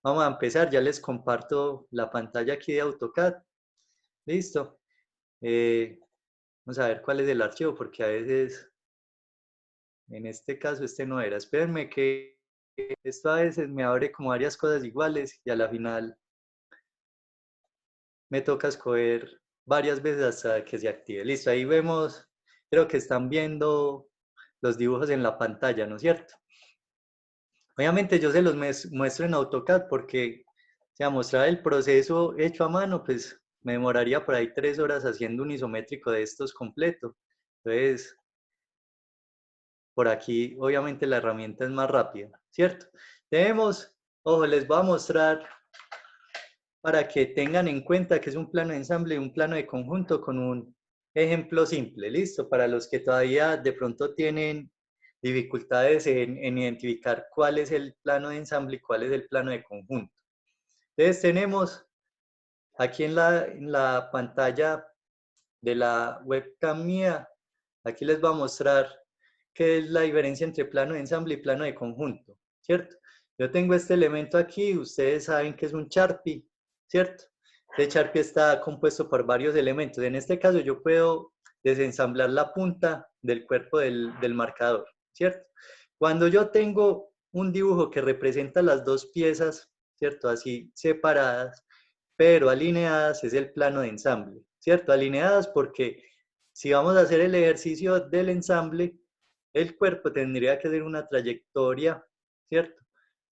Vamos a empezar, ya les comparto la pantalla aquí de AutoCAD. Listo. Eh, Vamos a ver cuál es el archivo, porque a veces, en este caso, este no era. Espérenme que esto a veces me abre como varias cosas iguales y a la final me toca escoger varias veces hasta que se active. Listo, ahí vemos, creo que están viendo los dibujos en la pantalla, ¿no es cierto? Obviamente yo se los muestro en AutoCAD porque, o sea, mostrar el proceso hecho a mano, pues me demoraría por ahí 3 horas haciendo un isométrico de estos completo. Entonces, por aquí, obviamente la herramienta es más rápida, ¿cierto? Tenemos, ojo, les voy a mostrar para que tengan en cuenta que es un plano de ensamble y un plano de conjunto con un ejemplo simple, ¿listo? Para los que todavía de pronto tienen dificultades en identificar cuál es el plano de ensamble y cuál es el plano de conjunto. Entonces tenemos aquí en la pantalla de la webcam mía, aquí les voy a mostrar qué es la diferencia entre plano de ensamble y plano de conjunto, ¿cierto? Yo tengo este elemento aquí, ustedes saben que es un Sharpie, ¿cierto? Este Sharpie está compuesto por varios elementos. En este caso yo puedo desensamblar la punta del cuerpo del marcador, ¿cierto? Cuando yo tengo un dibujo que representa las dos piezas, ¿cierto? Así separadas, pero alineadas, es el plano de ensamble, ¿cierto? Alineadas porque si vamos a hacer el ejercicio del ensamble, el cuerpo tendría que hacer una trayectoria, ¿cierto?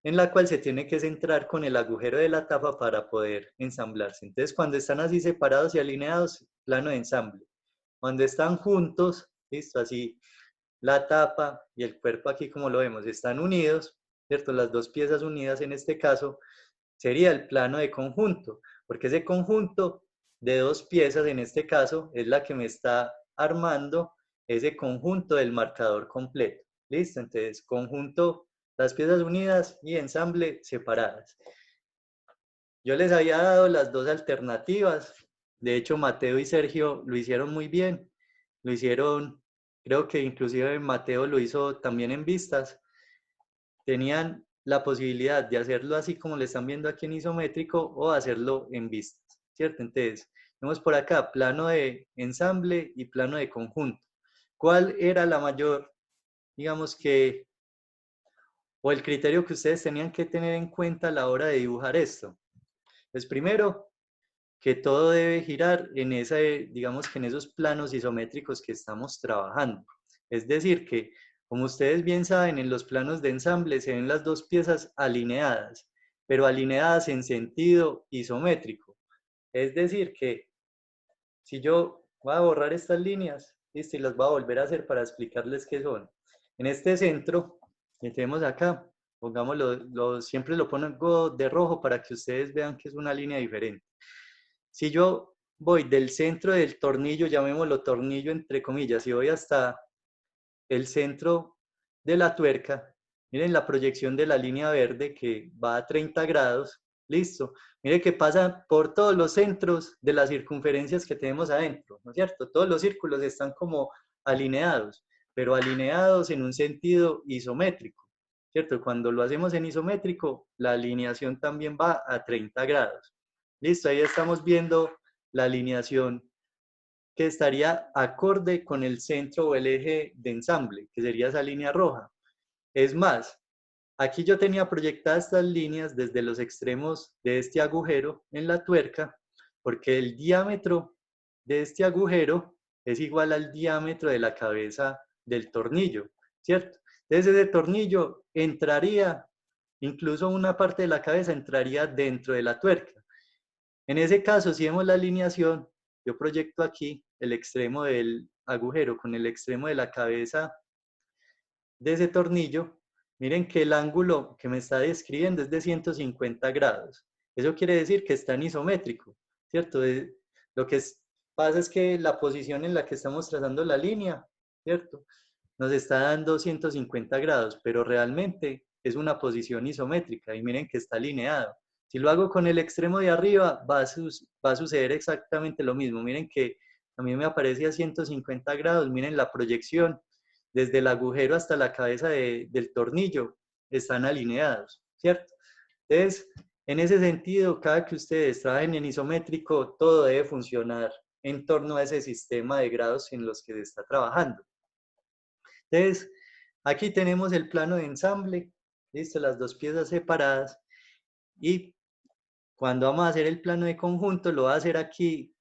En la cual se tiene que centrar con el agujero de la tapa para poder ensamblarse. Entonces, cuando están así separados y alineados, plano de ensamble. Cuando están juntos, listo, así la tapa y el cuerpo aquí como lo vemos, están unidos, ¿cierto? Las dos piezas unidas en este caso, sería el plano de conjunto, porque ese conjunto de dos piezas en este caso es la que me está armando ese conjunto del marcador completo. ¿Listo? Entonces, conjunto, las piezas unidas y ensamble separadas. Yo les había dado las dos alternativas. De hecho, Mateo y Sergio lo hicieron muy bien. Lo hicieron, creo que inclusive Mateo lo hizo también en vistas. Tenían la posibilidad de hacerlo así como le están viendo aquí en isométrico o hacerlo en vistas, ¿cierto? Entonces, tenemos por acá plano de ensamble y plano de conjunto. ¿Cuál era la mayor, digamos que, o el criterio que ustedes tenían que tener en cuenta a la hora de dibujar esto? Pues primero, que todo debe girar en ese, digamos que en esos planos isométricos que estamos trabajando. Es decir, que como ustedes bien saben, en los planos de ensamble se ven las dos piezas alineadas, pero alineadas en sentido isométrico. Es decir, que si yo voy a borrar estas líneas, ¿listo? Y las voy a volver a hacer para explicarles qué son. En este centro que tenemos acá, pongámoslo, siempre lo pongo de rojo para que ustedes vean que es una línea diferente. Si yo voy del centro del tornillo, llamémoslo tornillo entre comillas, y voy hasta el centro de la tuerca, miren la proyección de la línea verde que va a 30 grados, listo. Mire que pasa por todos los centros de las circunferencias que tenemos adentro, ¿no es cierto? Todos los círculos están como alineados, pero alineados en un sentido isométrico, ¿cierto? Cuando lo hacemos en isométrico, la alineación también va a 30 grados. Listo, ahí estamos viendo la alineación que estaría acorde con el centro o el eje de ensamble, que sería esa línea roja. Es más, aquí yo tenía proyectadas estas líneas desde los extremos de este agujero en la tuerca, porque el diámetro de este agujero es igual al diámetro de la cabeza del tornillo, ¿cierto? Entonces ese tornillo entraría, incluso una parte de la cabeza entraría dentro de la tuerca. En ese caso, si vemos la alineación, yo proyecto aquí el extremo del agujero con el extremo de la cabeza de ese tornillo. Miren que el ángulo que me está describiendo es de 150 grados. Eso quiere decir que está en isométrico, ¿cierto? Lo que pasa es que la posición en la que estamos trazando la línea, ¿cierto? Nos está dando 150 grados, pero realmente es una posición isométrica y miren que está alineado. Si lo hago con el extremo de arriba, va a suceder exactamente lo mismo. Miren que a mí me aparece a 150 grados, miren la proyección desde el agujero hasta la cabeza del tornillo, están alineados, ¿cierto? Entonces, En ese sentido, cada que ustedes trabajen en isométrico, todo debe funcionar en torno a ese sistema de grados en los que se está trabajando. Entonces, aquí tenemos el plano de ensamble, listo, las dos piezas separadas, y cuando vamos a hacer el plano de conjunto, lo voy a hacer aquí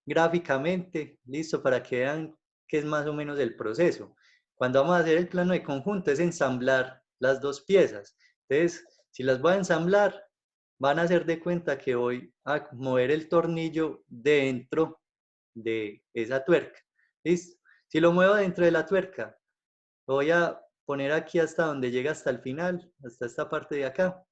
gráficamente, listo, para que vean qué es más o menos el proceso. Cuando vamos a hacer el plano de conjunto es ensamblar las dos piezas. Entonces, si las voy a ensamblar, van a hacer de cuenta que voy a mover el tornillo dentro de esa tuerca. ¿Listo? Si lo muevo dentro de la tuerca, lo voy a poner aquí hasta donde llega hasta el final, hasta esta parte de acá.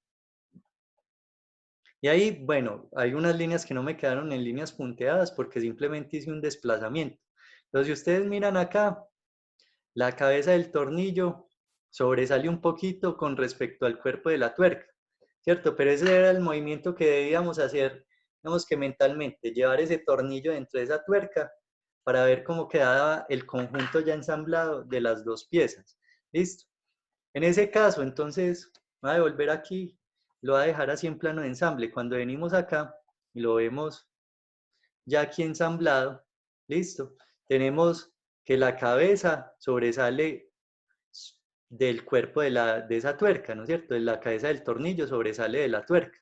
Y ahí, bueno, hay unas líneas que no me quedaron en líneas punteadas porque simplemente hice un desplazamiento. Entonces, si ustedes miran acá, la cabeza del tornillo sobresale un poquito con respecto al cuerpo de la tuerca, ¿cierto? Pero ese era el movimiento que debíamos hacer, digamos que mentalmente, llevar ese tornillo dentro de esa tuerca para ver cómo quedaba el conjunto ya ensamblado de las dos piezas. ¿Listo? En ese caso, entonces, voy a devolver aquí, lo voy a dejar así en plano de ensamble. Cuando venimos acá y lo vemos ya aquí ensamblado, listo, tenemos que la cabeza sobresale del cuerpo de esa tuerca, ¿no es cierto? La cabeza del tornillo sobresale de la tuerca.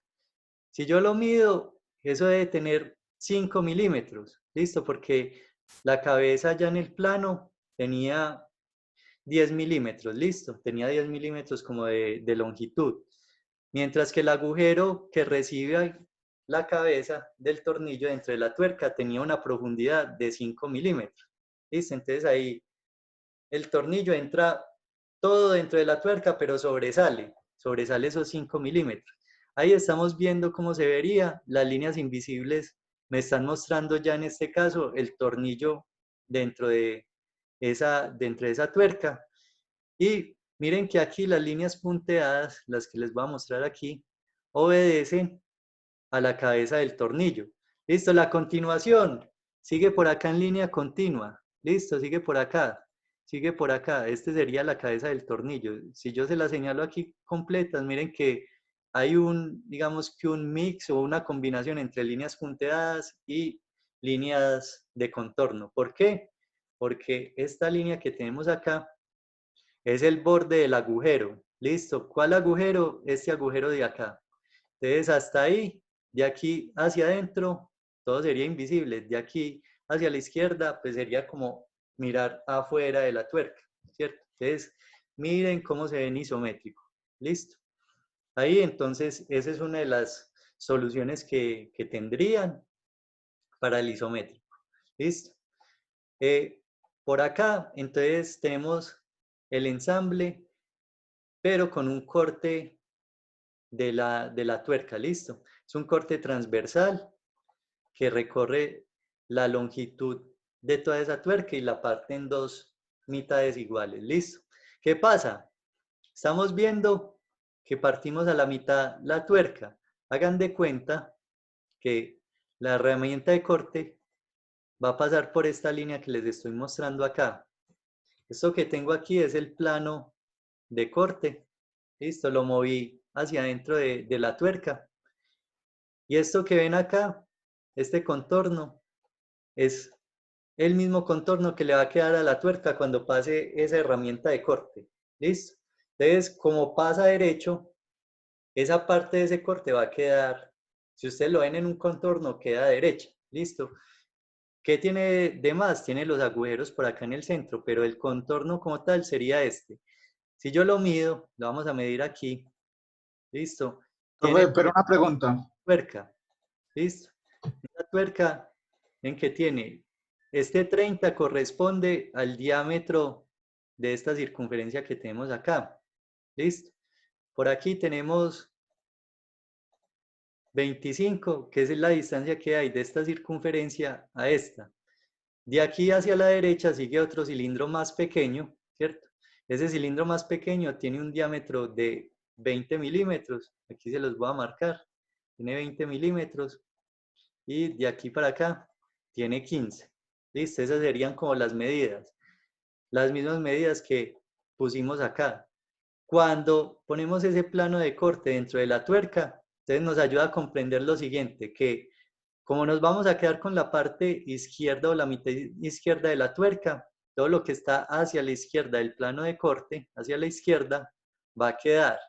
Si yo lo mido, eso debe tener 5 milímetros, listo, porque la cabeza ya en el plano tenía 10 milímetros, listo, tenía 10 milímetros como de longitud, mientras que el agujero que recibe la cabeza del tornillo dentro de la tuerca tenía una profundidad de 5 milímetros, listo, entonces ahí el tornillo entra todo dentro de la tuerca, pero sobresale esos 5 milímetros. Ahí estamos viendo cómo se vería, las líneas invisibles me están mostrando ya en este caso el tornillo dentro de esa tuerca. Y miren que aquí las líneas punteadas, las que les voy a mostrar aquí, obedecen a la cabeza del tornillo. Listo, la continuación sigue por acá en línea continua. Listo, sigue por acá. Sigue por acá. Este sería la cabeza del tornillo. Si yo se la señalo aquí completas, miren que hay digamos que un mix o una combinación entre líneas punteadas y líneas de contorno. ¿Por qué? Porque esta línea que tenemos acá es el borde del agujero. Listo. ¿Cuál agujero? Este agujero de acá. Entonces, hasta ahí, de aquí hacia adentro, todo sería invisible. De aquí hacia la izquierda, pues sería como mirar afuera de la tuerca, ¿cierto? Entonces, miren cómo se ve en isométrico. Listo. Ahí, entonces, esa es una de las soluciones que tendrían para el isométrico. Listo. Por acá, entonces, tenemos el ensamble, pero con un corte de la tuerca, listo. Es un corte transversal que recorre la longitud de toda esa tuerca y la parte en dos mitades iguales, listo. ¿Qué pasa? Estamos viendo que partimos a la mitad la tuerca. Hagan de cuenta que la herramienta de corte va a pasar por esta línea que les estoy mostrando acá. Esto que tengo aquí es el plano de corte. Listo, lo moví hacia adentro de la tuerca. Y esto que ven acá, este contorno, es el mismo contorno que le va a quedar a la tuerca cuando pase esa herramienta de corte. ¿Listo? Entonces, como pasa derecho, esa parte de ese corte va a quedar, si ustedes lo ven en un contorno, queda derecha. ¿Listo? ¿Qué tiene de más? Tiene los agujeros por acá en el centro, pero el contorno como tal sería este. Si yo lo mido, lo vamos a medir aquí. ¿Listo? Tiene Pero una pregunta. tuerca. ¿Listo? La tuerca en que tiene este 30 corresponde al diámetro de esta circunferencia que tenemos acá. ¿Listo? Por aquí tenemos 25, que es la distancia que hay de esta circunferencia a esta. De aquí hacia la derecha sigue otro cilindro más pequeño, ¿cierto? Ese cilindro más pequeño tiene un diámetro de 20 milímetros. Aquí se los voy a marcar. Tiene 20 milímetros. Y de aquí para acá tiene 15. ¿Listo? Esas serían como las medidas. Las mismas medidas que pusimos acá. Cuando ponemos ese plano de corte dentro de la tuerca, Entonces nos ayuda a comprender lo siguiente, que como nos vamos a quedar con la parte izquierda o la mitad izquierda de la tuerca, todo lo que está hacia la izquierda del plano de corte, hacia la izquierda, va a quedar.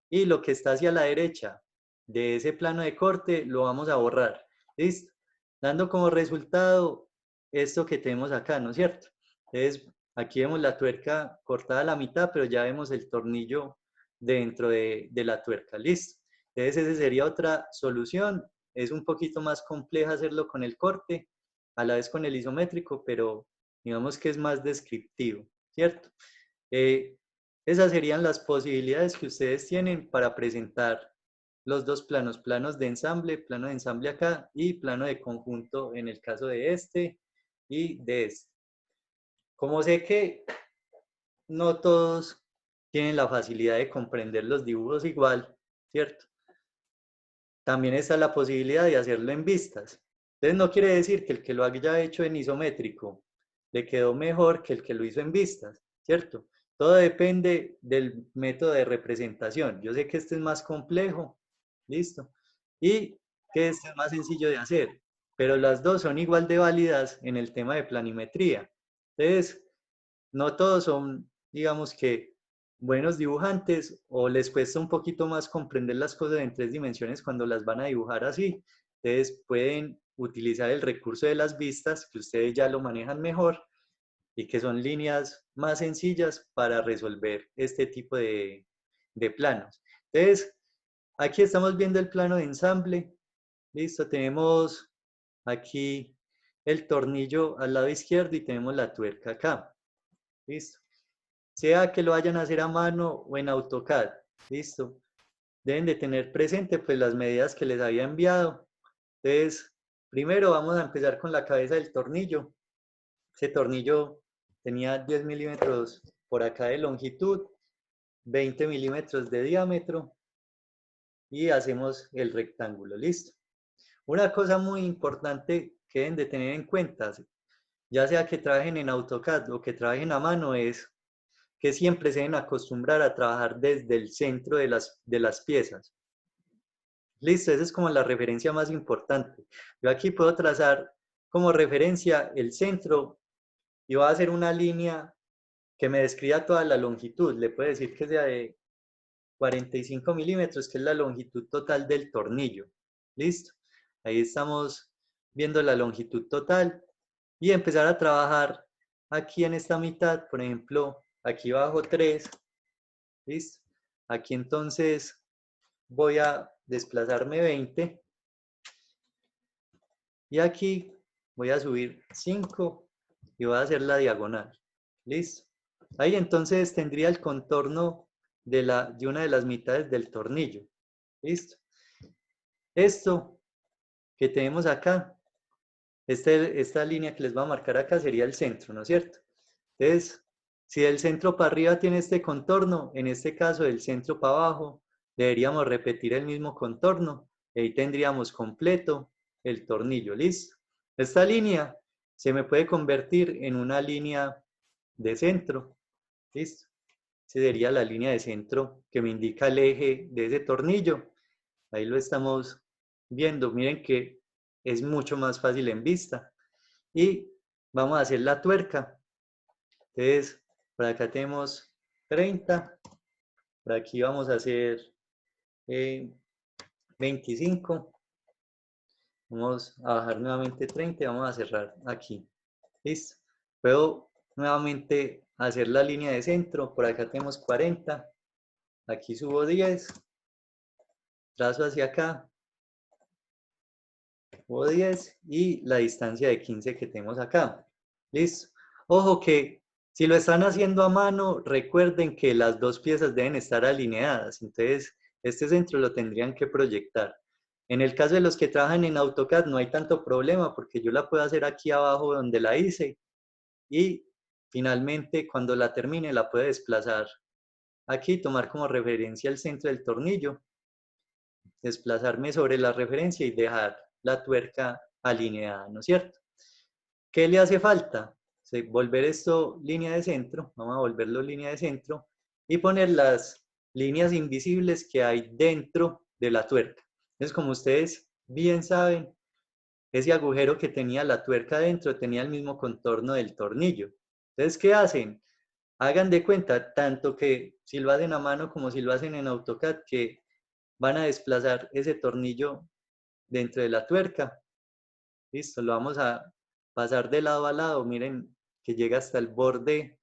Y lo que está hacia la derecha de ese plano de corte lo vamos a borrar. ¿Listo? Dando como resultado esto que tenemos acá, ¿no es cierto? Entonces, aquí vemos la tuerca cortada a la mitad, pero ya vemos el tornillo dentro de la tuerca. ¿Listo? Entonces, esa sería otra solución. Es un poquito más compleja hacerlo con el corte, a la vez con el isométrico, pero digamos que es más descriptivo, ¿cierto? Esas serían las posibilidades que ustedes tienen para presentar los dos planos, planos de ensamble, plano de ensamble acá y plano de conjunto en el caso de este y de este. Como sé que no todos tienen la facilidad de comprender los dibujos igual, ¿cierto? También está la posibilidad de hacerlo en vistas. Entonces no quiere decir que el que lo haya hecho en isométrico le quedó mejor que el que lo hizo en vistas, ¿cierto? Todo depende del método de representación. Yo sé que este es más complejo, ¿listo? Y que este es más sencillo de hacer, pero las dos son igual de válidas en el tema de planimetría. Entonces, no todos son, digamos que, buenos dibujantes o les cuesta un poquito más comprender las cosas en 3 dimensiones cuando las van a dibujar así. Entonces pueden utilizar el recurso de las vistas, que ustedes ya lo manejan mejor y que son líneas más sencillas para resolver este tipo de planos. Entonces, aquí estamos viendo el plano de ensamble. Listo, tenemos aquí el tornillo al lado izquierdo y tenemos la tuerca acá. Listo. Sea que lo vayan a hacer a mano o en AutoCAD. Listo. Deben de tener presente pues las medidas que les había enviado. Entonces, primero vamos a empezar con la cabeza del tornillo. Ese tornillo tenía 10 milímetros por acá de longitud, 20 milímetros de diámetro y hacemos el rectángulo. Listo. Una cosa muy importante que deben de tener en cuenta, ya sea que trabajen en AutoCAD o que trabajen a mano, es que siempre se deben acostumbrar a trabajar desde el centro de las piezas. Listo, esa es como la referencia más importante. Yo aquí puedo trazar como referencia el centro y voy a hacer una línea que me describa toda la longitud. Le puedo decir que sea de 45 milímetros, que es la longitud total del tornillo. Listo. Ahí estamos viendo la longitud total y empezar a trabajar aquí en esta mitad, por ejemplo, aquí bajo 3. ¿Listo? Aquí entonces voy a desplazarme 20 y aquí voy a subir 5 y voy a hacer la diagonal. ¿Listo? Ahí entonces tendría el contorno de una de las mitades del tornillo. ¿Listo? Esto que tenemos acá, esta línea que les voy a marcar acá sería el centro, ¿no es cierto? Entonces, si del centro para arriba tiene este contorno, en este caso del centro para abajo, deberíamos repetir el mismo contorno y ahí tendríamos completo el tornillo, ¿listo? Esta línea se me puede convertir en una línea de centro, ¿listo? Esa sería la línea de centro que me indica el eje de ese tornillo. Ahí lo estamos viendo, miren que es mucho más fácil en vista. Y vamos a hacer la tuerca. Entonces, por acá tenemos 30, por aquí vamos a hacer 25, vamos a bajar nuevamente 30 y vamos a cerrar aquí. ¿Listo? Puedo nuevamente hacer la línea de centro, por acá tenemos 40, aquí subo 10, trazo hacia acá, subo 10 y la distancia de 15 que tenemos acá. ¿Listo? Ojo que si lo están haciendo a mano, recuerden que las dos piezas deben estar alineadas. Entonces, este centro lo tendrían que proyectar. En el caso de los que trabajan en AutoCAD no hay tanto problema porque yo la puedo hacer aquí abajo donde la hice y finalmente cuando la termine la puedo desplazar aquí, tomar como referencia el centro del tornillo, desplazarme sobre la referencia y dejar la tuerca alineada, ¿no es cierto? ¿Qué le hace falta? Volver esto línea de centro, vamos a volverlo línea de centro y poner las líneas invisibles que hay dentro de la tuerca. Entonces, como ustedes bien saben, ese agujero que tenía la tuerca adentro tenía el mismo contorno del tornillo. Entonces, ¿qué hacen? Hagan de cuenta, tanto que si lo hacen a mano como si lo hacen en AutoCAD, que van a desplazar ese tornillo dentro de la tuerca. Listo, lo vamos a pasar de lado a lado. Miren que llega hasta el borde,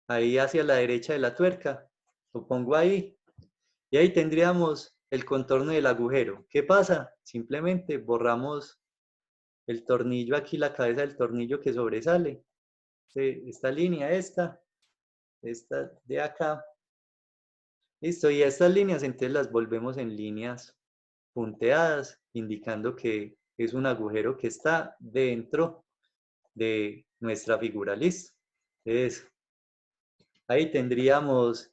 ahí hacia la derecha de la tuerca. Lo pongo ahí y ahí tendríamos el contorno del agujero. ¿Qué pasa? Simplemente borramos el tornillo aquí, la cabeza del tornillo que sobresale. Esta línea, esta de acá. Listo, y estas líneas entonces las volvemos en líneas punteadas, indicando que es un agujero que está dentro de nuestra figura. Listo. Entonces, ahí tendríamos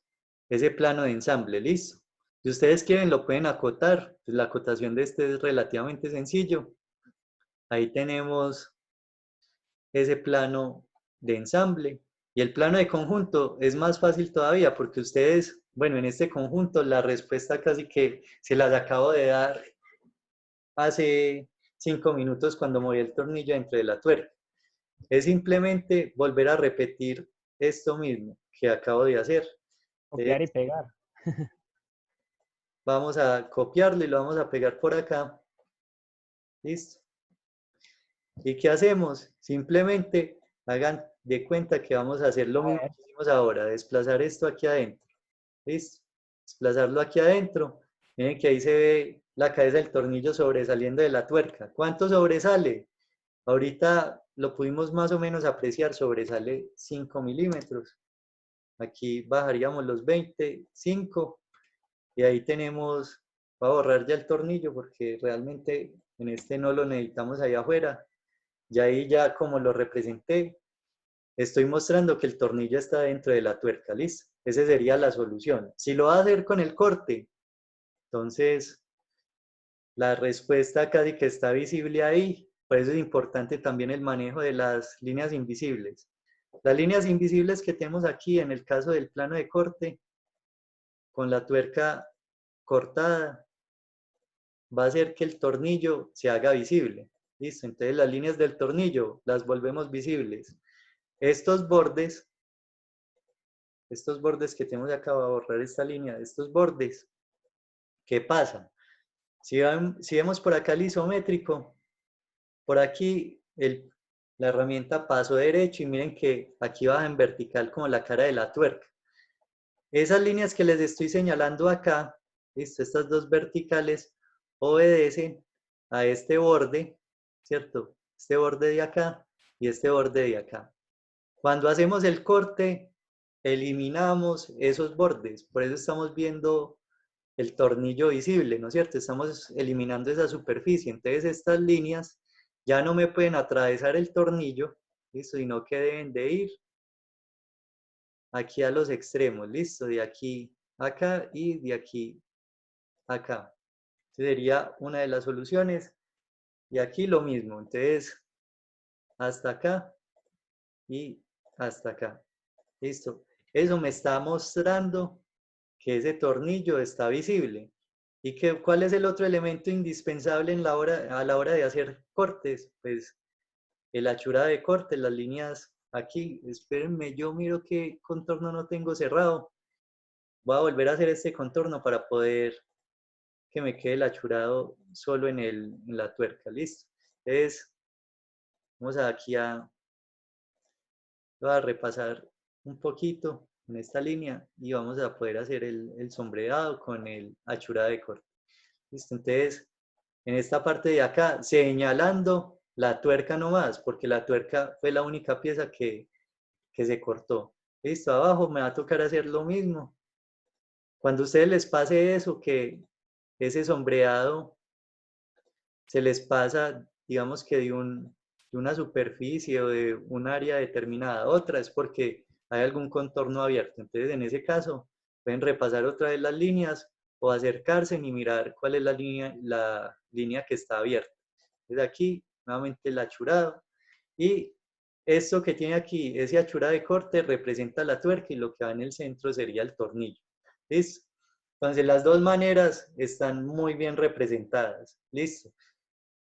ese plano de ensamble. Listo. Si ustedes quieren, lo pueden acotar. Pues la acotación de este es relativamente sencillo. Ahí tenemos ese plano de ensamble. Y el plano de conjunto es más fácil todavía porque ustedes, bueno, en este conjunto la respuesta casi que se las acabo de dar hace 5 minutos cuando moví el tornillo dentro de la tuerca. Es simplemente volver a repetir esto mismo que acabo de hacer. Copiar y pegar. Vamos a copiarlo y lo vamos a pegar por acá. Listo. ¿Y qué hacemos? Simplemente hagan de cuenta que vamos a hacer lo mismo que hicimos ahora, desplazar esto aquí adentro. ¿Listo? Desplazarlo aquí adentro. Miren que ahí se ve la cabeza del tornillo sobresaliendo de la tuerca. ¿Cuánto sobresale? Ahorita lo pudimos más o menos apreciar, sobresale 5 milímetros. Aquí bajaríamos los 25 y ahí tenemos, voy a borrar ya el tornillo porque realmente en este no lo necesitamos ahí afuera. Y ahí ya como lo representé, estoy mostrando que el tornillo está dentro de la tuerca, ¿listo? Esa sería la solución. Si lo va a hacer con el corte, entonces la respuesta casi que está visible ahí. Por eso es importante también el manejo de las líneas invisibles. Las líneas invisibles que tenemos aquí en el caso del plano de corte, con la tuerca cortada, va a hacer que el tornillo se haga visible. ¿Listo? Entonces las líneas del tornillo las volvemos visibles. Estos bordes que tenemos acá, voy a borrar esta línea, estos bordes, ¿qué pasa? Si vemos por acá el isométrico, por aquí la herramienta paso derecho y miren que aquí baja en vertical como la cara de la tuerca. Esas líneas que les estoy señalando acá, ¿listo? Estas dos verticales obedecen a este borde, ¿cierto? Este borde de acá y este borde de acá. Cuando hacemos el corte, eliminamos esos bordes. Por eso estamos viendo el tornillo visible, ¿no es cierto? Estamos eliminando esa superficie. Entonces estas líneas ya no me pueden atravesar el tornillo, ¿listo? Sino que deben de ir aquí a los extremos, ¿listo? De aquí a acá y de aquí a acá. Sería una de las soluciones. Y aquí lo mismo. Entonces, hasta acá y hasta acá. ¿Listo? Eso me está mostrando que ese tornillo está visible. ¿Y cuál es el otro elemento indispensable a la hora de hacer cortes? Pues el hachura de corte, las líneas aquí. Espérenme, yo miro qué contorno no tengo cerrado. Voy a volver a hacer este contorno para poder que me quede el hachurado solo en la tuerca. Listo. Entonces, vamos voy a repasar un poquito en esta línea y vamos a poder hacer el sombreado con el hachura de corte. Listo. Entonces, en esta parte de acá, señalando la tuerca nomás, porque la tuerca fue la única pieza que se cortó. Listo, abajo me va a tocar hacer lo mismo. Cuando a ustedes les pase eso, que ese sombreado se les pasa, digamos que de una superficie o de un área determinada a otra, es porque hay algún contorno abierto. Entonces, en ese caso, pueden repasar otra vez las líneas o acercarse y mirar cuál es la línea que está abierta. Desde aquí, nuevamente el achurado. Y esto que tiene aquí, ese achurado de corte, representa la tuerca y lo que va en el centro sería el tornillo. ¿Listo? Entonces, las dos maneras están muy bien representadas. Listo.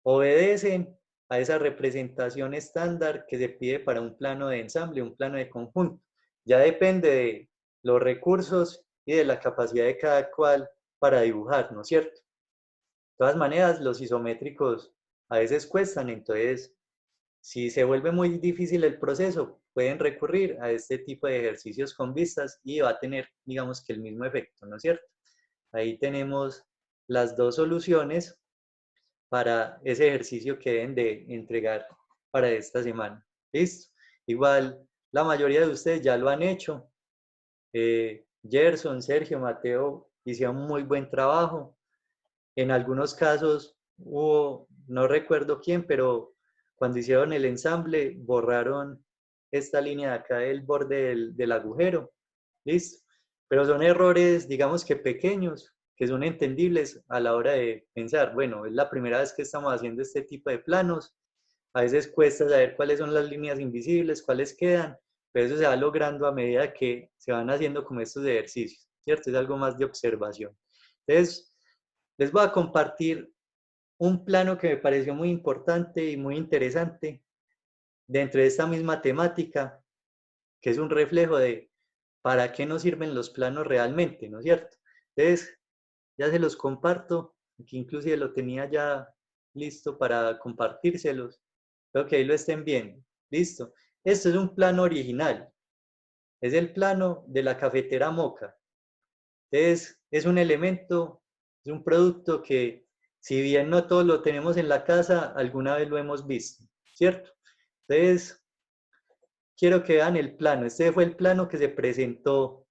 Obedecen a esa representación estándar que se pide para un plano de ensamble, un plano de conjunto. Ya depende de los recursos y de la capacidad de cada cual para dibujar, ¿no es cierto? De todas maneras, los isométricos a veces cuestan, entonces, si se vuelve muy difícil el proceso, pueden recurrir a este tipo de ejercicios con vistas y va a tener, digamos que el mismo efecto, ¿no es cierto? Ahí tenemos las dos soluciones para ese ejercicio que deben de entregar para esta semana. ¿Listo? Igual, la mayoría de ustedes ya lo han hecho. Gerson, Sergio, Mateo hicieron muy buen trabajo. En algunos casos hubo, no recuerdo quién, pero cuando hicieron el ensamble borraron esta línea de acá del borde del agujero. ¿Listo? Pero son errores, digamos que pequeños, que son entendibles a la hora de pensar, bueno, es la primera vez que estamos haciendo este tipo de planos, a veces cuesta saber cuáles son las líneas invisibles, cuáles quedan, pero eso se va logrando a medida que se van haciendo como estos ejercicios, ¿cierto? Es algo más de observación. Entonces, les voy a compartir un plano que me pareció muy importante y muy interesante dentro de esta misma temática, que es un reflejo de para qué nos sirven los planos realmente, ¿no es cierto? Entonces, ya se los comparto, aquí inclusive lo tenía ya listo para compartírselos. Espero que ahí lo estén viendo. Listo. Esto es un plano original. Es el plano de la cafetera Moka. Entonces, es un elemento, es un producto que, si bien no todos lo tenemos en la casa, alguna vez lo hemos visto, ¿cierto? Entonces, quiero que vean el plano. Este fue el plano que se presentó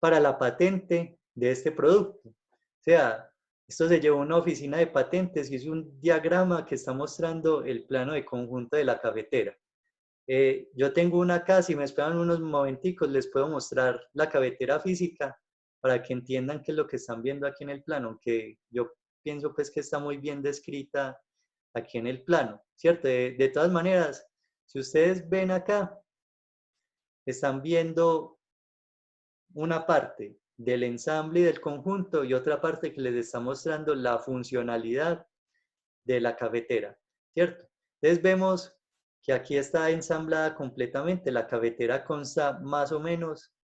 para la patente de este producto. O sea, esto se llevó a una oficina de patentes y es un diagrama que está mostrando el plano de conjunto de la cafetera. Yo tengo una acá, si me esperan unos momenticos, les puedo mostrar la cafetera física para que entiendan qué es lo que están viendo aquí en el plano, aunque yo pienso pues que está muy bien descrita aquí en el plano, ¿cierto? De todas maneras, si ustedes ven acá, están viendo una parte del ensamble y del conjunto y otra parte que les está mostrando la funcionalidad de la cafetera, ¿cierto? Entonces vemos que aquí está ensamblada completamente. La cafetera consta más o menos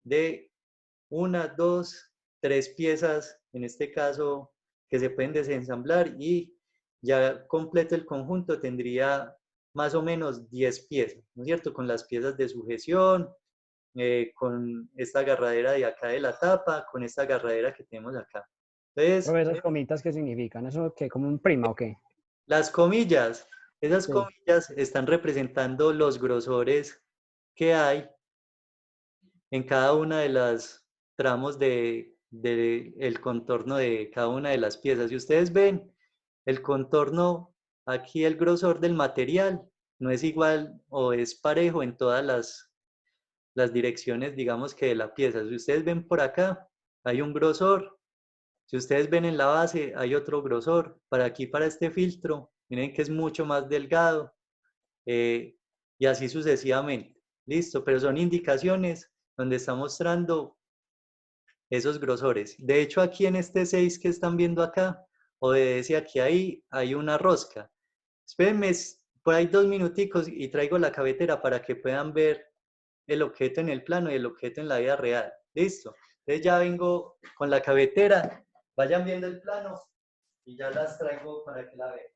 de una, dos, tres piezas, en este caso, que se pueden desensamblar y ya completo el conjunto tendría más o menos 10 piezas, ¿no es cierto? Con las piezas de sujeción, con esta agarradera de acá de la tapa, con esta agarradera que tenemos acá. Entonces, Pero esas comitas, ¿qué significan? ¿Eso qué? ¿Como un prima o qué? las comillas, esas Sí. comillas están representando los grosores que hay en cada una de las tramos de el contorno de cada una de las piezas. Si ustedes ven, el contorno, aquí el grosor del material no es igual o es parejo en todas las direcciones, digamos que de la pieza. Si ustedes ven por acá, hay un grosor. Si ustedes ven en la base, hay otro grosor. Para aquí, para este filtro, miren que es mucho más delgado. eh, y así sucesivamente. Listo, pero son indicaciones donde está mostrando esos grosores. De hecho, aquí en este 6 que están viendo acá, obedece aquí hay una rosca. Espérenme por ahí 2 minuticos y traigo la cafetera para que puedan ver el objeto en el plano y el objeto en la vida real. Listo. Entonces ya vengo con la cafetera. Vayan viendo el plano y ya las traigo para que la vean.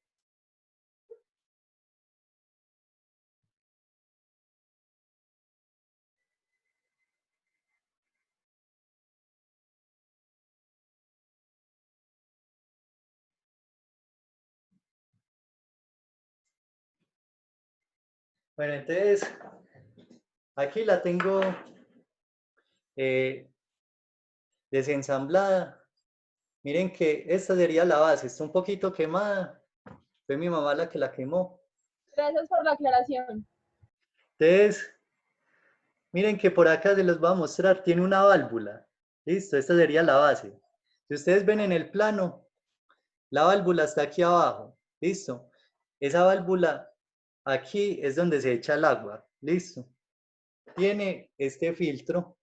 Bueno, entonces aquí la tengo eh, desensamblada. Miren que esta sería la base, está un poquito quemada. Fue mi mamá la que la quemó. Gracias por la aclaración. Entonces, miren que por acá se los voy a mostrar, tiene una válvula. Listo, esta sería la base. Si ustedes ven en el plano, la válvula está aquí abajo. Listo. Esa válvula aquí es donde se echa el agua. Listo. Tiene este filtro.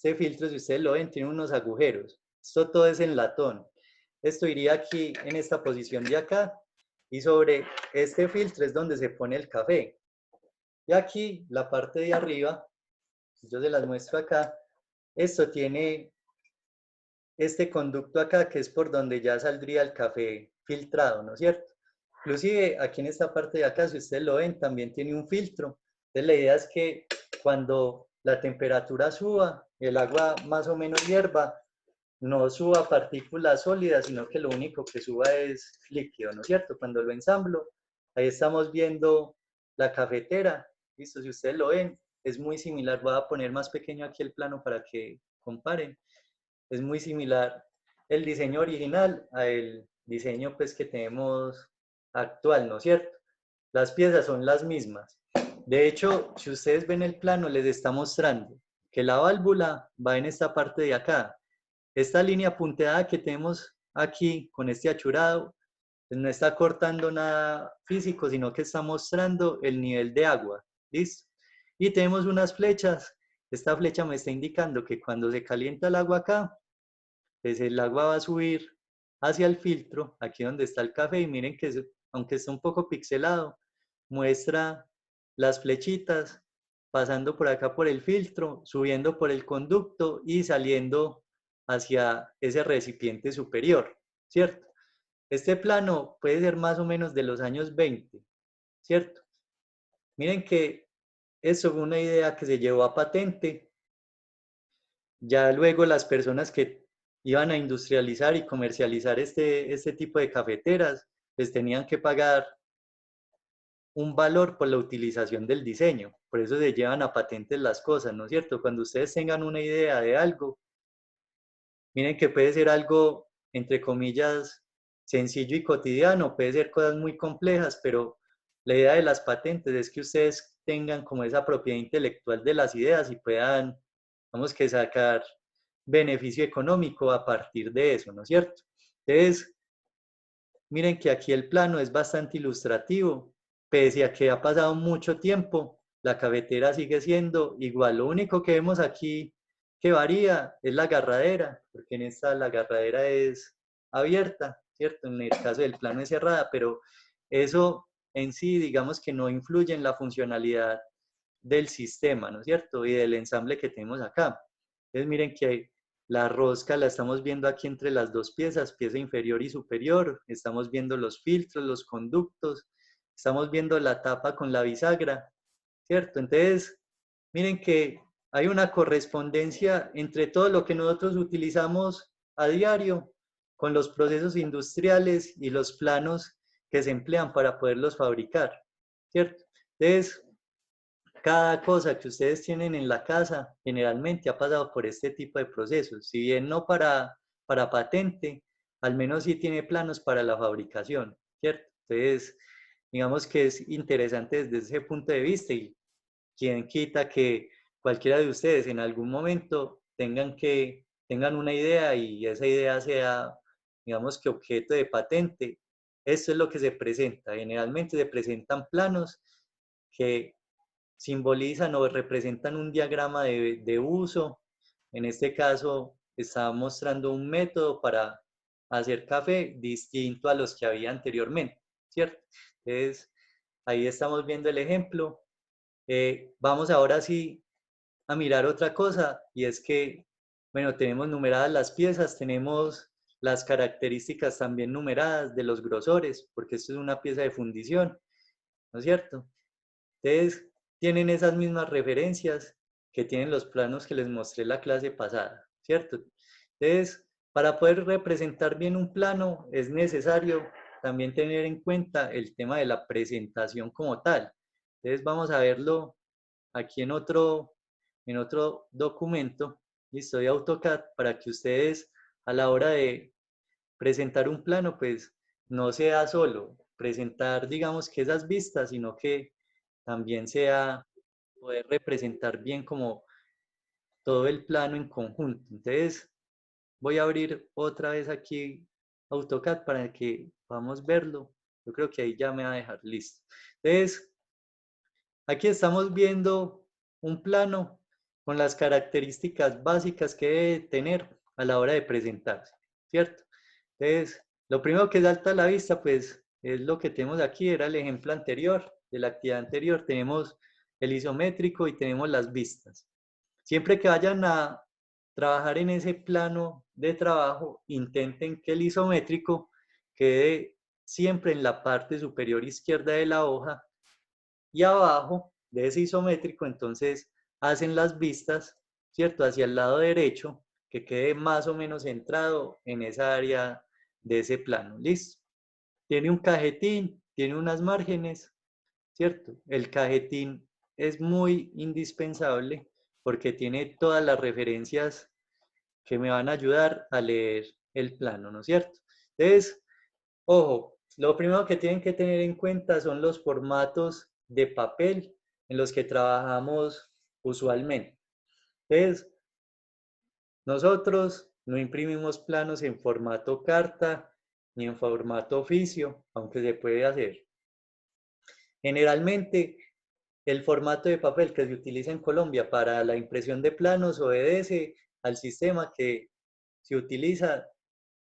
este filtro, si ustedes lo ven, tiene unos agujeros. Esto todo es en latón. Esto iría aquí en esta posición de acá y sobre este filtro es donde se pone el café. Y aquí, la parte de arriba, yo se las muestro acá, esto tiene este conducto acá que es por donde ya saldría el café filtrado, ¿no es cierto? Inclusive aquí en esta parte de acá, si ustedes lo ven, también tiene un filtro. Entonces la idea es que cuando la temperatura suba, el agua más o menos hierva, no suba partículas sólidas, sino que lo único que suba es líquido, ¿no es cierto? Cuando lo ensamblo, ahí estamos viendo la cafetera, listo, si ustedes lo ven, es muy similar, voy a poner más pequeño aquí el plano para que comparen, es muy similar el diseño original al diseño pues que tenemos actual, ¿no es cierto? Las piezas son las mismas. De hecho, si ustedes ven el plano, les está mostrando que la válvula va en esta parte de acá. Esta línea punteada que tenemos aquí con este achurado, pues no está cortando nada físico, sino que está mostrando el nivel de agua. ¿Listo? Y tenemos unas flechas. Esta flecha me está indicando que cuando se calienta el agua acá, pues el agua va a subir hacia el filtro, aquí donde está el café, y miren que aunque está un poco pixelado, muestra las flechitas pasando por acá por el filtro, subiendo por el conducto y saliendo hacia ese recipiente superior, ¿cierto? Este plano puede ser más o menos de los años 20, ¿cierto? Miren que eso fue una idea que se llevó a patente. Ya luego las personas que iban a industrializar y comercializar este tipo de cafeteras, les tenían que pagar un valor por la utilización del diseño. Por eso se llevan a patentes las cosas, ¿no es cierto? Cuando ustedes tengan una idea de algo, miren que puede ser algo, entre comillas, sencillo y cotidiano, puede ser cosas muy complejas, pero la idea de las patentes es que ustedes tengan como esa propiedad intelectual de las ideas y puedan, vamos que sacar beneficio económico a partir de eso, ¿no es cierto? Entonces, miren que aquí el plano es bastante ilustrativo, pese a que ha pasado mucho tiempo, la cafetera sigue siendo igual. Lo único que vemos aquí que varía es la agarradera, porque en esta la agarradera es abierta, ¿cierto? En el caso del plano es cerrada, pero eso en sí, digamos que no influye en la funcionalidad del sistema, ¿no es cierto? Y del ensamble que tenemos acá. Entonces miren que la rosca la estamos viendo aquí entre las dos piezas, pieza inferior y superior. Estamos viendo los filtros, los conductos. Estamos viendo la tapa con la bisagra, ¿cierto? Entonces, miren que hay una correspondencia entre todo lo que nosotros utilizamos a diario con los procesos industriales y los planos que se emplean para poderlos fabricar, ¿cierto? Entonces, cada cosa que ustedes tienen en la casa generalmente ha pasado por este tipo de procesos. Si bien no para patente, al menos sí tiene planos para la fabricación, ¿cierto? Entonces, digamos que es interesante desde ese punto de vista y quien quita que cualquiera de ustedes en algún momento tengan una idea y esa idea sea, digamos que objeto de patente. Esto es lo que se presenta. Generalmente se presentan planos que simbolizan o representan un diagrama de uso. En este caso, está mostrando un método para hacer café distinto a los que había anteriormente, ¿cierto? Entonces, ahí estamos viendo el ejemplo. Vamos ahora sí a mirar otra cosa, y es que, bueno, tenemos numeradas las piezas, tenemos las características también numeradas de los grosores, porque esto es una pieza de fundición, ¿no es cierto? Entonces, tienen esas mismas referencias que tienen los planos que les mostré la clase pasada, ¿cierto? Entonces, para poder representar bien un plano es necesario también tener en cuenta el tema de la presentación como tal. Entonces, vamos a verlo aquí en otro documento, listo, de AutoCAD, para que ustedes a la hora de presentar un plano, pues no sea solo presentar, digamos, que esas vistas, sino que también sea poder representar bien como todo el plano en conjunto. Entonces, voy a abrir otra vez aquí AutoCAD para que podamos verlo. Yo creo que ahí ya me va a dejar listo. Entonces, aquí estamos viendo un plano con las características básicas que debe tener a la hora de presentarse, ¿cierto? Entonces, lo primero que salta a la vista, pues, es lo que tenemos aquí, era el ejemplo anterior, de la actividad anterior. Tenemos el isométrico y tenemos las vistas. Siempre que vayan a trabajar en ese plano de trabajo, intenten que el isométrico quede siempre en la parte superior izquierda de la hoja y abajo de ese isométrico, entonces hacen las vistas, ¿cierto? Hacia el lado derecho, que quede más o menos centrado en esa área de ese plano. ¿Listo? Tiene un cajetín, tiene unas márgenes, ¿cierto? El cajetín es muy indispensable porque tiene todas las referencias que me van a ayudar a leer el plano, ¿no es cierto? Entonces, ojo, lo primero que tienen que tener en cuenta son los formatos de papel en los que trabajamos usualmente. Entonces, nosotros no imprimimos planos en formato carta ni en formato oficio, aunque se puede hacer. Generalmente, el formato de papel que se utiliza en Colombia para la impresión de planos obedece al sistema que se utiliza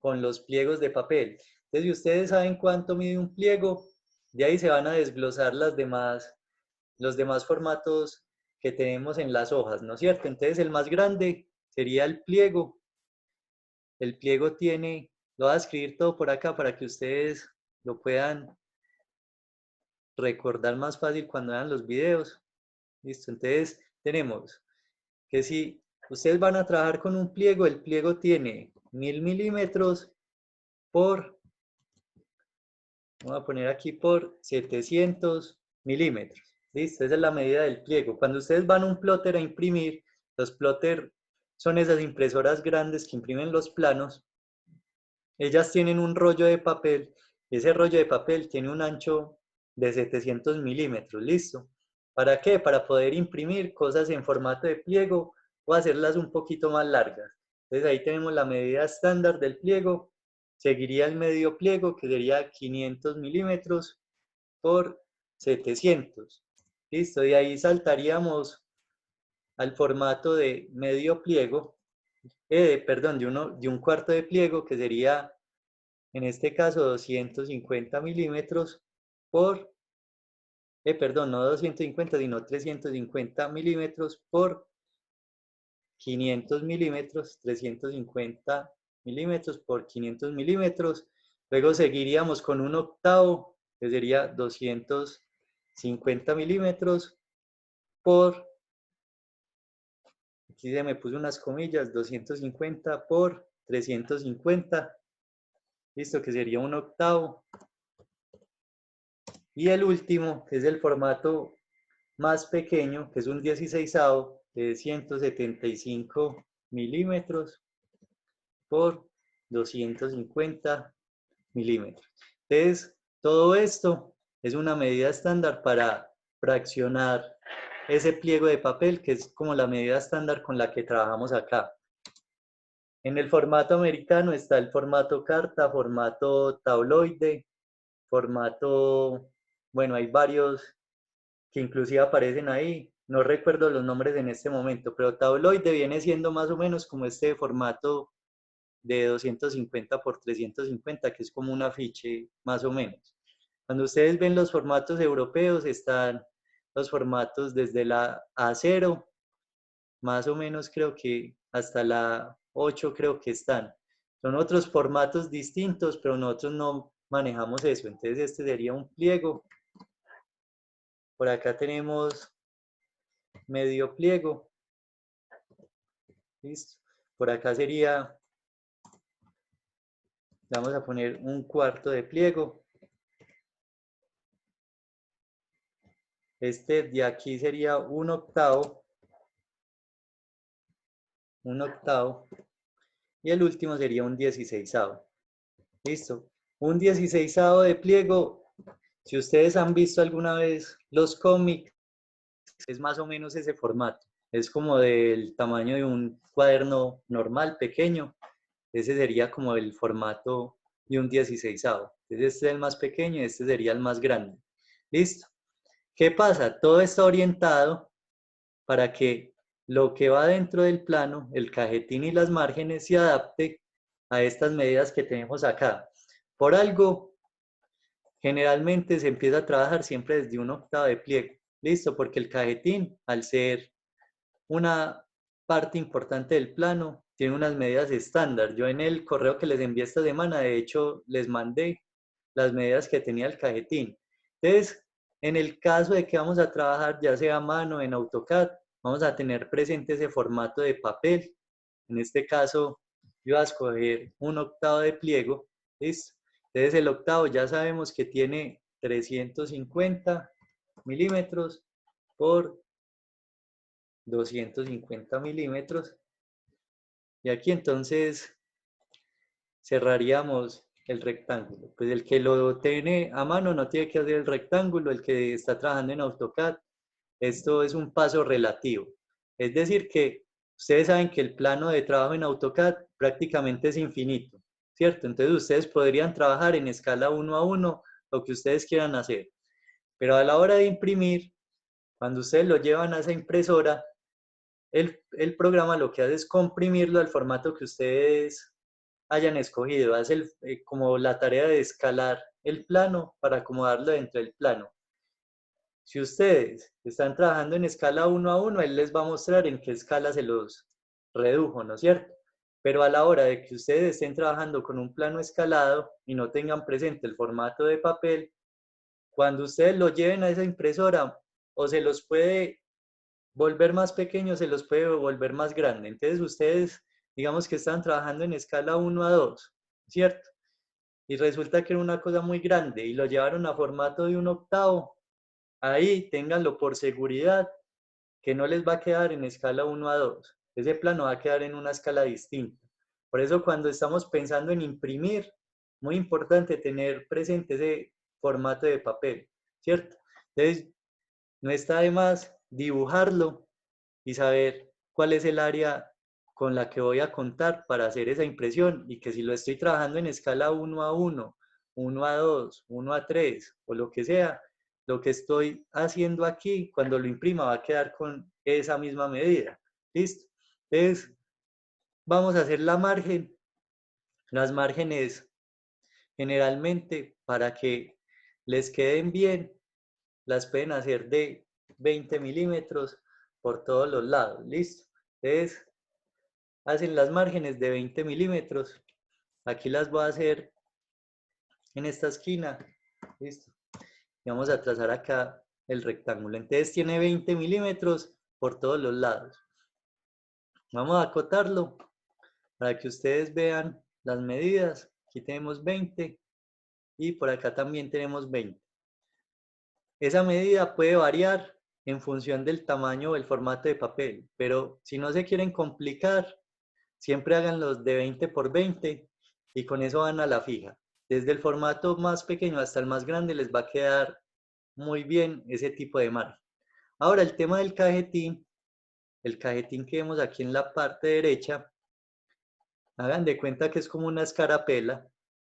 con los pliegos de papel. Entonces, si ustedes saben cuánto mide un pliego, de ahí se van a desglosar los demás formatos que tenemos en las hojas, ¿no es cierto? Entonces, el más grande sería el pliego. El pliego tiene, lo voy a escribir todo por acá para que ustedes lo puedan recordar más fácil cuando vean los videos. Listo, entonces tenemos que si ustedes van a trabajar con un pliego, el pliego tiene 1000 milímetros por, vamos a poner aquí por 700 milímetros. Listo, esa es la medida del pliego. Cuando ustedes van a un plotter a imprimir, los plotter son esas impresoras grandes que imprimen los planos. Ellas tienen un rollo de papel, y ese rollo de papel tiene un ancho de 700 milímetros, ¿listo? ¿Para qué? Para poder imprimir cosas en formato de pliego o hacerlas un poquito más largas. Entonces ahí tenemos la medida estándar del pliego. Seguiría el medio pliego, que sería 500 milímetros por 700. ¿Listo? Y ahí saltaríamos al formato de medio pliego, perdón, de un cuarto de pliego, que sería en este caso 250 milímetros por, perdón, no 250, sino 350 milímetros por 500 milímetros, 350 milímetros por 500 milímetros. Luego seguiríamos con un octavo, que sería 250 milímetros por, aquí se me puso unas comillas, 250 por 350, listo, que sería un octavo. Y el último, que es el formato más pequeño, que es un 16avo de 175 milímetros por 250 milímetros. Entonces, todo esto es una medida estándar para fraccionar ese pliego de papel, que es como la medida estándar con la que trabajamos acá. En el formato americano está el formato carta, formato tabloide, formato, bueno, hay varios que inclusive aparecen ahí. No recuerdo los nombres en este momento, pero tabloide viene siendo más o menos como este formato de 250 por 350, que es como un afiche más o menos. Cuando ustedes ven los formatos europeos, están los formatos desde la A0, más o menos creo que hasta la 8 creo que están. Son otros formatos distintos, pero nosotros no manejamos eso. Entonces este sería un pliego. Por acá tenemos medio pliego. Listo. Por acá sería, vamos a poner un cuarto de pliego. Este de aquí sería un octavo. Un octavo. Y el último sería un 16avo. Listo. Un 16avo de pliego. Si ustedes han visto alguna vez los cómics, es más o menos ese formato. Es como del tamaño de un cuaderno normal, pequeño. Ese sería como el formato de un 16avo. Entonces este es el más pequeño y este sería el más grande. ¿Listo? ¿Qué pasa? Todo está orientado para que lo que va dentro del plano, el cajetín y las márgenes, se adapte a estas medidas que tenemos acá. Por algo, generalmente se empieza a trabajar siempre desde un octavo de pliegue. ¿Listo? Porque el cajetín, al ser una parte importante del plano, tiene unas medidas estándar. Yo en el correo que les envié esta semana, de hecho, les mandé las medidas que tenía el cajetín. Entonces, en el caso de que vamos a trabajar ya sea a mano en AutoCAD, vamos a tener presente ese formato de papel. En este caso, yo voy a escoger un octavo de pliego. ¿Listo? Entonces, el octavo ya sabemos que tiene 350 milímetros por 250 milímetros. Y aquí entonces cerraríamos el rectángulo. Pues el que lo tiene a mano no tiene que hacer el rectángulo, el que está trabajando en AutoCAD, esto es un paso relativo. Es decir que ustedes saben que el plano de trabajo en AutoCAD prácticamente es infinito, ¿cierto? Entonces ustedes podrían trabajar en escala 1 a 1 lo que ustedes quieran hacer. Pero a la hora de imprimir, cuando ustedes lo llevan a esa impresora, el programa lo que hace es comprimirlo al formato que ustedes hayan escogido. Hace como la tarea de escalar el plano para acomodarlo dentro del plano. Si ustedes están trabajando en escala 1 a 1, él les va a mostrar en qué escala se los redujo, ¿no es cierto? Pero a la hora de que ustedes estén trabajando con un plano escalado y no tengan presente el formato de papel, cuando ustedes lo lleven a esa impresora, o se los puede volver más pequeños, se los puede volver más grande. Entonces ustedes, digamos que están trabajando en escala 1 a 2, ¿cierto? Y resulta que era una cosa muy grande y lo llevaron a formato de un octavo. Ahí ténganlo por seguridad que no les va a quedar en escala 1 a 2. Ese plano va a quedar en una escala distinta. Por eso cuando estamos pensando en imprimir, muy importante tener presente ese formato de papel, ¿cierto? Entonces, no está de más dibujarlo y saber cuál es el área con la que voy a contar para hacer esa impresión y que si lo estoy trabajando en escala 1 a 1, 1 a 2, 1 a 3 o lo que sea, lo que estoy haciendo aquí cuando lo imprima va a quedar con esa misma medida. ¿Listo? Entonces, vamos a hacer la margen. Las márgenes generalmente para que les queden bien, las pueden hacer de 20 milímetros por todos los lados. ¿Listo? Entonces, hacen las márgenes de 20 milímetros. Aquí las voy a hacer en esta esquina. Listo. Y vamos a trazar acá el rectángulo. Entonces tiene 20 milímetros por todos los lados. Vamos a acotarlo para que ustedes vean las medidas. Aquí tenemos 20 y por acá también tenemos 20. Esa medida puede variar en función del tamaño o el formato de papel, pero si no se quieren complicar, siempre háganlos de 20 por 20 y con eso van a la fija. Desde el formato más pequeño hasta el más grande les va a quedar muy bien ese tipo de margen. Ahora el tema del cajetín, el cajetín que vemos aquí en la parte derecha, hagan de cuenta que es como una escarapela,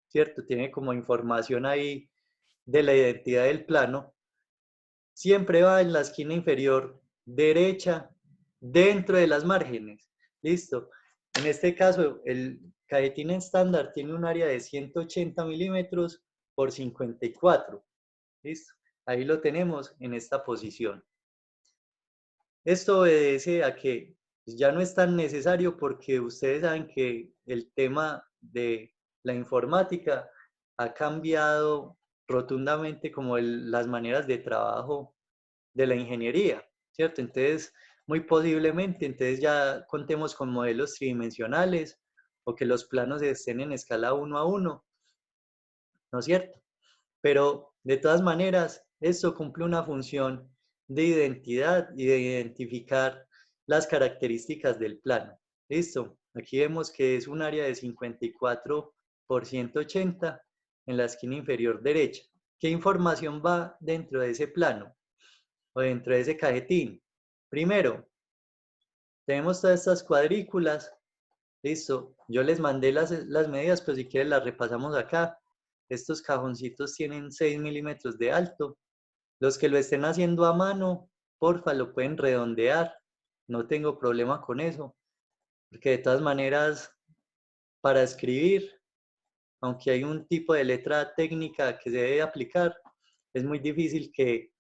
¿cierto? Tiene como información ahí de la identidad del plano. Siempre va en la esquina inferior derecha, dentro de las márgenes. ¿Listo? En este caso, el cajetín estándar tiene un área de 180 milímetros por 54. ¿Listo? Ahí lo tenemos en esta posición. Esto obedece a que ya no es tan necesario porque ustedes saben que el tema de la informática ha cambiado rotundamente como las maneras de trabajo de la ingeniería, ¿cierto? Entonces, muy posiblemente, entonces ya contemos con modelos tridimensionales o que los planos estén en escala 1 a 1, ¿no es cierto? Pero de todas maneras, esto cumple una función de identidad y de identificar las características del plano. ¿Listo? Aquí vemos que es un área de 54 por 180 en la esquina inferior derecha. ¿Qué información va dentro de ese plano o dentro de ese cajetín? Primero, tenemos todas estas cuadrículas. Listo, yo les mandé las medidas, pero si quieren las repasamos acá. Estos cajoncitos tienen 6 milímetros de alto. Los que lo estén haciendo a mano, porfa, lo pueden redondear no tengo problema con eso, porque de todas maneras, para escribir, aunque hay un tipo de letra técnica que se debe aplicar, es muy difícil que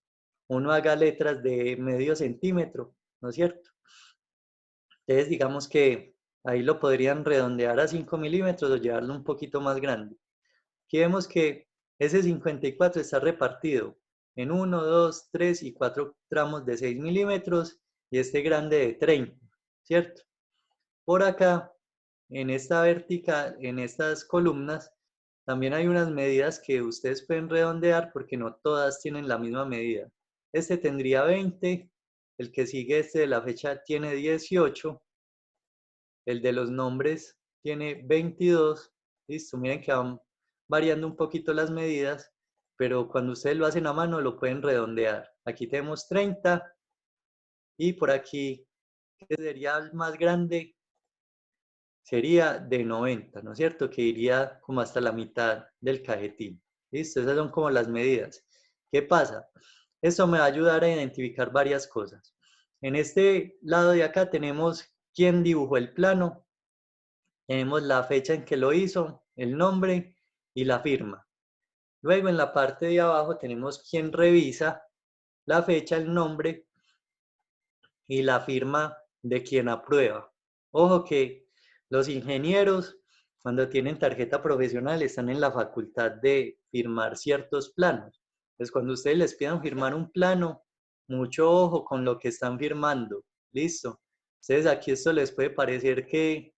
uno haga letras de medio centímetro, ¿no es cierto? Entonces, digamos que ahí lo podrían redondear a 5 milímetros o llevarlo un poquito más grande. Aquí vemos que ese 54 está repartido en 1, 2, 3 y 4 tramos de 6 milímetros y este grande de 30, ¿cierto? Por acá, en esta vertical, en estas columnas, también hay unas medidas que ustedes pueden redondear porque no todas tienen la misma medida. Este tendría 20, el que sigue este de la fecha tiene 18, el de los nombres tiene 22, listo, miren que van variando un poquito las medidas, pero cuando ustedes lo hacen a mano lo pueden redondear. Aquí tenemos 30 y por aquí, que sería el más grande, sería de 90, ¿no es cierto? Que iría como hasta la mitad del cajetín. Listo, esas son como las medidas. ¿Qué pasa? Esto me va a ayudar a identificar varias cosas. En este lado de acá tenemos quién dibujó el plano, tenemos la fecha en que lo hizo, el nombre y la firma. Luego en la parte de abajo tenemos quién revisa la fecha, el nombre y la firma de quien aprueba. Ojo que los ingenieros, cuando tienen tarjeta profesional, están en la facultad de firmar ciertos planos. Entonces, cuando ustedes les pidan firmar un plano, mucho ojo con lo que están firmando. ¿Listo? Entonces, aquí esto les puede parecer que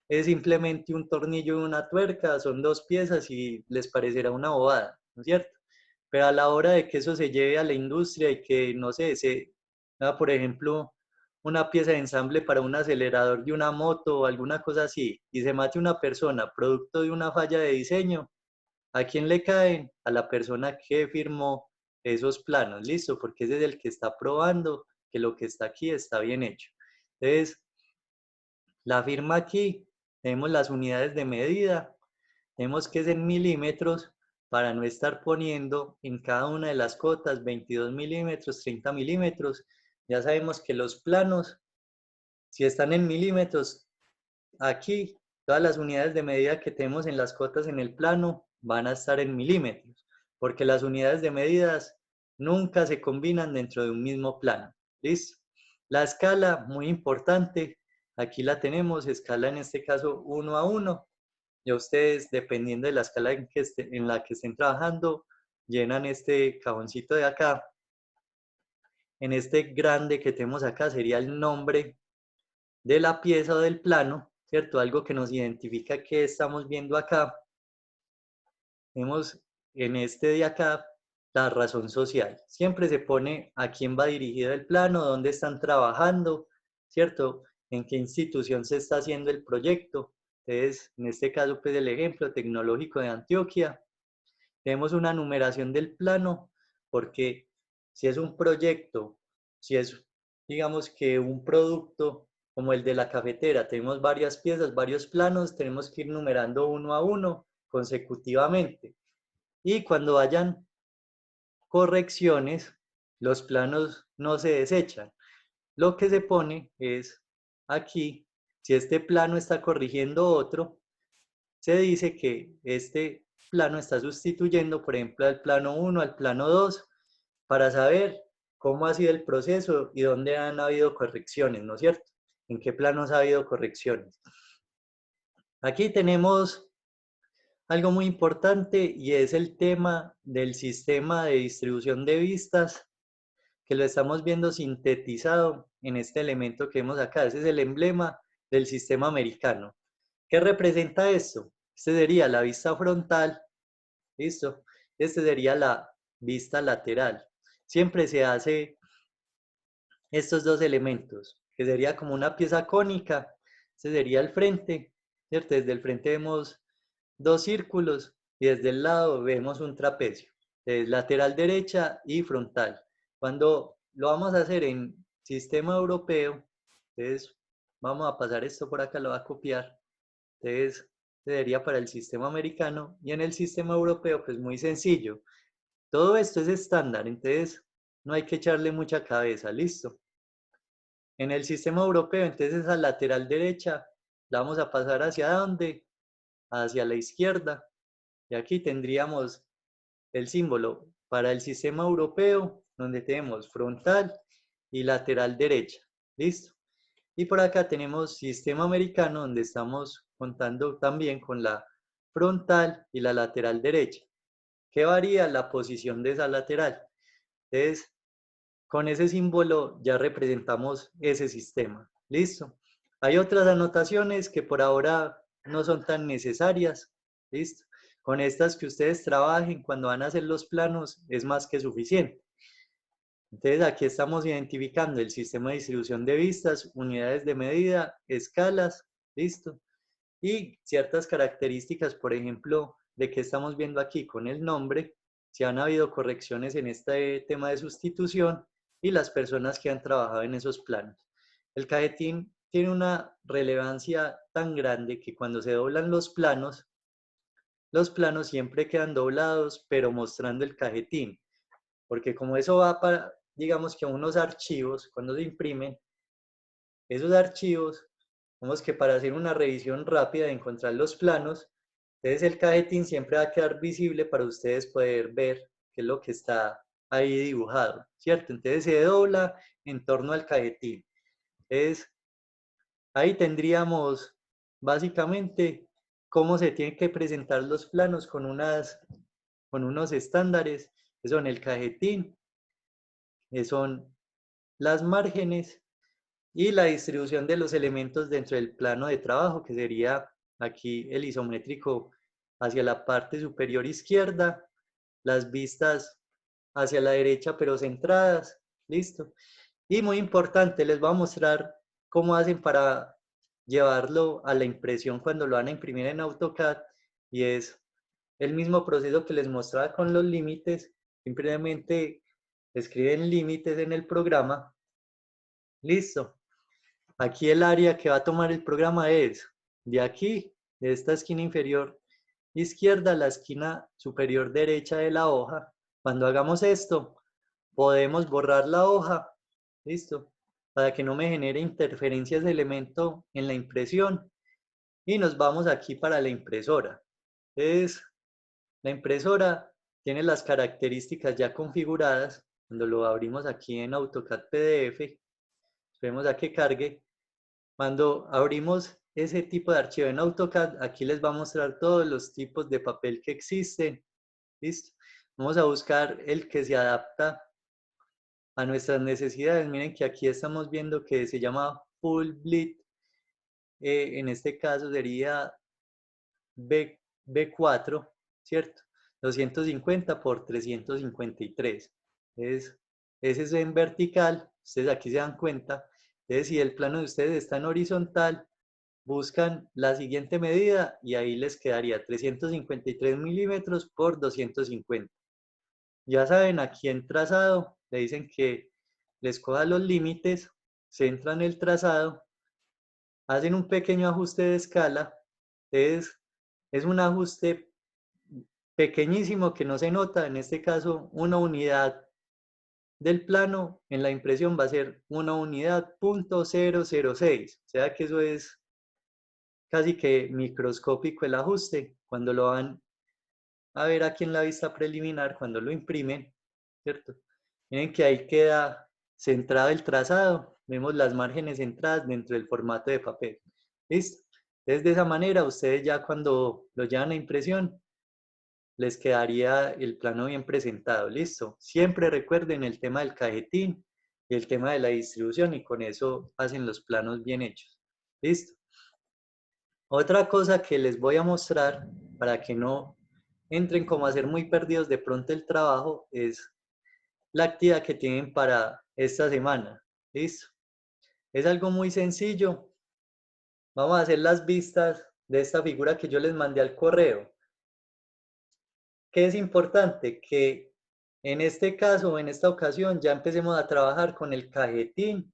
es simplemente un tornillo y una tuerca, son dos piezas y les parecerá una bobada, ¿no es cierto? Pero a la hora de que eso se lleve a la industria y que, no sé, se haga, por ejemplo, una pieza de ensamble para un acelerador de una moto o alguna cosa así, y se mate una persona producto de una falla de diseño, ¿a quién le caen? A la persona que firmó esos planos, listo, porque ese es el que está probando que lo que está aquí está bien hecho. Entonces, la firma aquí, tenemos las unidades de medida, tenemos que es en milímetros para no estar poniendo en cada una de las cotas 22 milímetros, 30 milímetros. Ya sabemos que los planos, si están en milímetros, aquí todas las unidades de medida que tenemos en las cotas en el plano van a estar en milímetros, porque las unidades de medidas nunca se combinan dentro de un mismo plano. ¿Listo? La escala, muy importante, aquí la tenemos, escala en este caso 1 a 1. Ya ustedes, dependiendo de la escala en la que estén trabajando, llenan este cajoncito de acá. En este grande que tenemos acá sería el nombre de la pieza o del plano, ¿cierto? Algo que nos identifica que estamos viendo acá. Tenemos en este de acá la razón social. Siempre se pone a quién va dirigido el plano, dónde están trabajando, ¿cierto? En qué institución se está haciendo el proyecto. Entonces, en este caso, pues el ejemplo tecnológico de Antioquia. Tenemos una numeración del plano porque si es un proyecto, si es, digamos que un producto como el de la cafetera, tenemos varias piezas, varios planos, tenemos que ir numerando uno a uno consecutivamente. Y cuando hayan correcciones, los planos no se desechan. Lo que se pone es aquí, si este plano está corrigiendo otro, se dice que este plano está sustituyendo, por ejemplo, al plano 1, al plano 2, para saber cómo ha sido el proceso y dónde han habido correcciones, ¿no es cierto? En qué planos ha habido correcciones. Aquí tenemos algo muy importante y es el tema del sistema de distribución de vistas, que lo estamos viendo sintetizado en este elemento que vemos acá. Ese es el emblema del sistema americano. ¿Qué representa esto? Este sería la vista frontal, ¿listo? Este sería la vista lateral. Siempre se hace estos dos elementos, que sería como una pieza cónica. Este sería el frente, ¿cierto? Desde el frente vemos dos círculos y desde el lado vemos un trapecio. Entonces, lateral derecha y frontal. Cuando lo vamos a hacer en sistema europeo, entonces vamos a pasar esto por acá, lo voy a copiar. Entonces, sería para el sistema americano y en el sistema europeo, pues muy sencillo. Todo esto es estándar, entonces no hay que echarle mucha cabeza, ¿listo? En el sistema europeo, entonces esa lateral derecha la vamos a pasar ¿hacia dónde? Hacia la izquierda. Y aquí tendríamos el símbolo para el sistema europeo, donde tenemos frontal y lateral derecha. ¿Listo? Y por acá tenemos sistema americano, donde estamos contando también con la frontal y la lateral derecha, que varía la posición de esa lateral. Entonces, con ese símbolo ya representamos ese sistema. ¿Listo? Hay otras anotaciones que por ahora no son tan necesarias. ¿Listo? Con estas que ustedes trabajen cuando van a hacer los planos es más que suficiente. Entonces aquí estamos identificando el sistema de distribución de vistas, unidades de medida, escalas, ¿listo? Y ciertas características, por ejemplo, de que estamos viendo aquí con el nombre, si han habido correcciones en este tema de sustitución y las personas que han trabajado en esos planos. El cajetín tiene una relevancia tan grande que cuando se doblan los planos siempre quedan doblados, pero mostrando el cajetín. Porque como eso va para, digamos que a unos archivos, cuando se imprimen, esos archivos, digamos que para hacer una revisión rápida de encontrar los planos, entonces el cajetín siempre va a quedar visible para ustedes poder ver qué es lo que está ahí dibujado, ¿cierto? Entonces se dobla en torno al cajetín. Entonces, ahí tendríamos básicamente cómo se tienen que presentar los planos con unos estándares, que son el cajetín, que son las márgenes y la distribución de los elementos dentro del plano de trabajo, que sería aquí el isométrico hacia la parte superior izquierda, las vistas hacia la derecha pero centradas, listo. Y muy importante, les voy a mostrar cómo hacen para llevarlo a la impresión cuando lo van a imprimir en AutoCAD, y es el mismo proceso que les mostraba con los límites, simplemente escriben límites en el programa, listo. Aquí el área que va a tomar el programa es de aquí, de esta esquina inferior izquierda a la esquina superior derecha de la hoja. Cuando hagamos esto, podemos borrar la hoja, listo, para que no me genere interferencias de elemento en la impresión. Y nos vamos aquí para la impresora. Entonces, la impresora tiene las características ya configuradas. Cuando lo abrimos aquí en AutoCAD PDF, esperemos a que cargue. Cuando abrimos ese tipo de archivo en AutoCAD, aquí les va a mostrar todos los tipos de papel que existen. ¿Listo? Vamos a buscar el que se adapta a nuestras necesidades. Miren que aquí estamos viendo que se llama Full Bleed. En este caso sería B4, ¿cierto? 250 por 353. Ese es en vertical. Ustedes aquí se dan cuenta. Entonces, si el plano de ustedes está en horizontal, buscan la siguiente medida y ahí les quedaría 353 milímetros por 250. Ya saben, aquí en trazado le dicen que les coja los límites, centran el trazado, hacen un pequeño ajuste de escala. Es un ajuste pequeñísimo que no se nota. En este caso, una unidad del plano en la impresión va a ser una unidad .006. O sea que eso es casi que microscópico el ajuste. Cuando lo van a ver aquí en la vista preliminar, cuando lo imprimen, ¿cierto? Miren que ahí queda centrado el trazado. Vemos las márgenes centradas dentro del formato de papel. ¿Listo? Entonces, de esa manera, ustedes ya cuando lo llevan a impresión, les quedaría el plano bien presentado. ¿Listo? Siempre recuerden el tema del cajetín y el tema de la distribución, y con eso hacen los planos bien hechos. ¿Listo? Otra cosa que les voy a mostrar para que no entren como a ser muy perdidos de pronto el trabajo es la actividad que tienen para esta semana. ¿Listo? Es algo muy sencillo. Vamos a hacer las vistas de esta figura que yo les mandé al correo. ¿Qué es importante? Que en este caso, en esta ocasión, ya empecemos a trabajar con el cajetín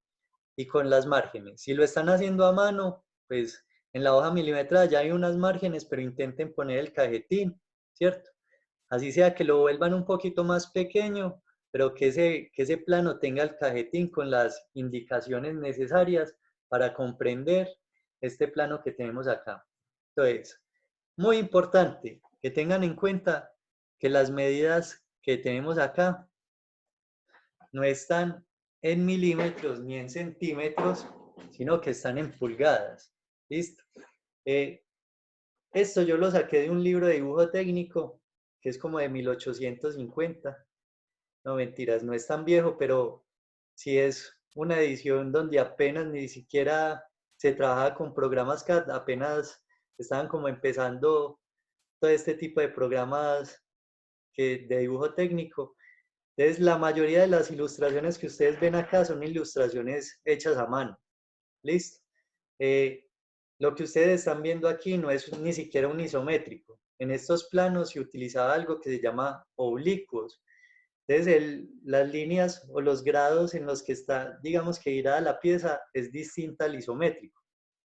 y con las márgenes. Si lo están haciendo a mano, pues en la hoja milimetrada ya hay unas márgenes, pero intenten poner el cajetín, ¿cierto? Así sea que lo vuelvan un poquito más pequeño, pero que ese plano tenga el cajetín con las indicaciones necesarias para comprender este plano que tenemos acá. Entonces, muy importante que tengan en cuenta que las medidas que tenemos acá no están en milímetros ni en centímetros, sino que están en pulgadas. ¿Listo? Esto yo lo saqué de un libro de dibujo técnico que es como de 1850. No, mentiras, no es tan viejo, pero sí es una edición donde apenas ni siquiera se trabajaba con programas CAD, apenas estaban como empezando todo este tipo de programas de dibujo técnico. Entonces, la mayoría de las ilustraciones que ustedes ven acá son ilustraciones hechas a mano. ¿Listo? Lo que ustedes están viendo aquí no es ni siquiera un isométrico. En estos planos se utilizaba algo que se llama oblicuos. Entonces, las líneas o los grados en los que está, digamos que girada la pieza, es distinta al isométrico.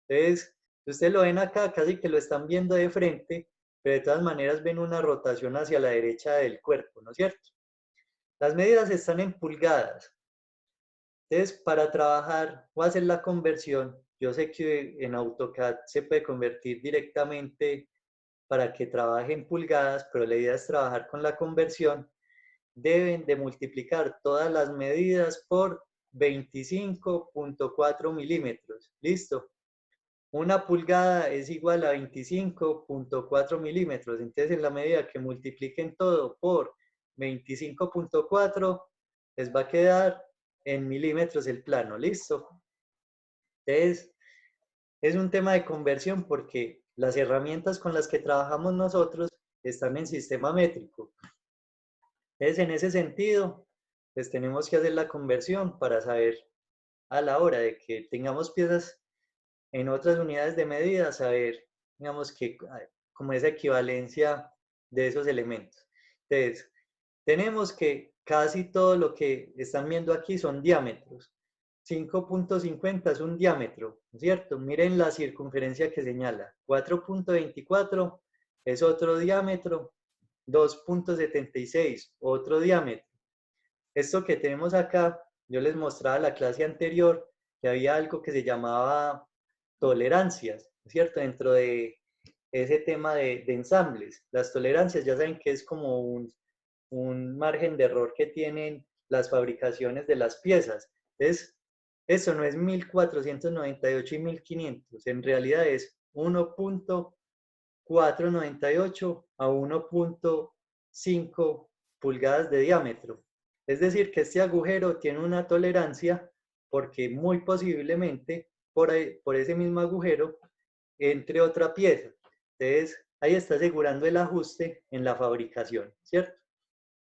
Entonces, ustedes lo ven acá, casi que lo están viendo de frente, pero de todas maneras ven una rotación hacia la derecha del cuerpo, ¿no es cierto? Las medidas están en pulgadas. Entonces, para trabajar o hacer la conversión, yo sé que en AutoCAD se puede convertir directamente para que trabaje en pulgadas, pero la idea es trabajar con la conversión. Deben de multiplicar todas las medidas por 25.4 milímetros. ¿Listo? Una pulgada es igual a 25.4 milímetros. Entonces, en la medida que multipliquen todo por 25.4, les va a quedar en milímetros el plano. ¿Listo? Entonces, es un tema de conversión porque las herramientas con las que trabajamos nosotros están en sistema métrico. Entonces, en ese sentido, pues tenemos que hacer la conversión para saber a la hora de que tengamos piezas en otras unidades de medida, saber, digamos, que como esa equivalencia de esos elementos. Entonces, tenemos que casi todo lo que están viendo aquí son diámetros. 5.50 es un diámetro, ¿no es cierto? Miren la circunferencia que señala. 4.24 es otro diámetro. 2.76, otro diámetro. Esto que tenemos acá, yo les mostraba la clase anterior que había algo que se llamaba tolerancias, ¿cierto? Dentro de ese tema de ensambles. Las tolerancias ya saben que es como un margen de error que tienen las fabricaciones de las piezas. Entonces, eso no es 1498 y 1500, en realidad es 1.498 a 1.5 pulgadas de diámetro. Es decir, que este agujero tiene una tolerancia porque muy posiblemente por ese mismo agujero entre otra pieza. Entonces, ahí está asegurando el ajuste en la fabricación, ¿cierto?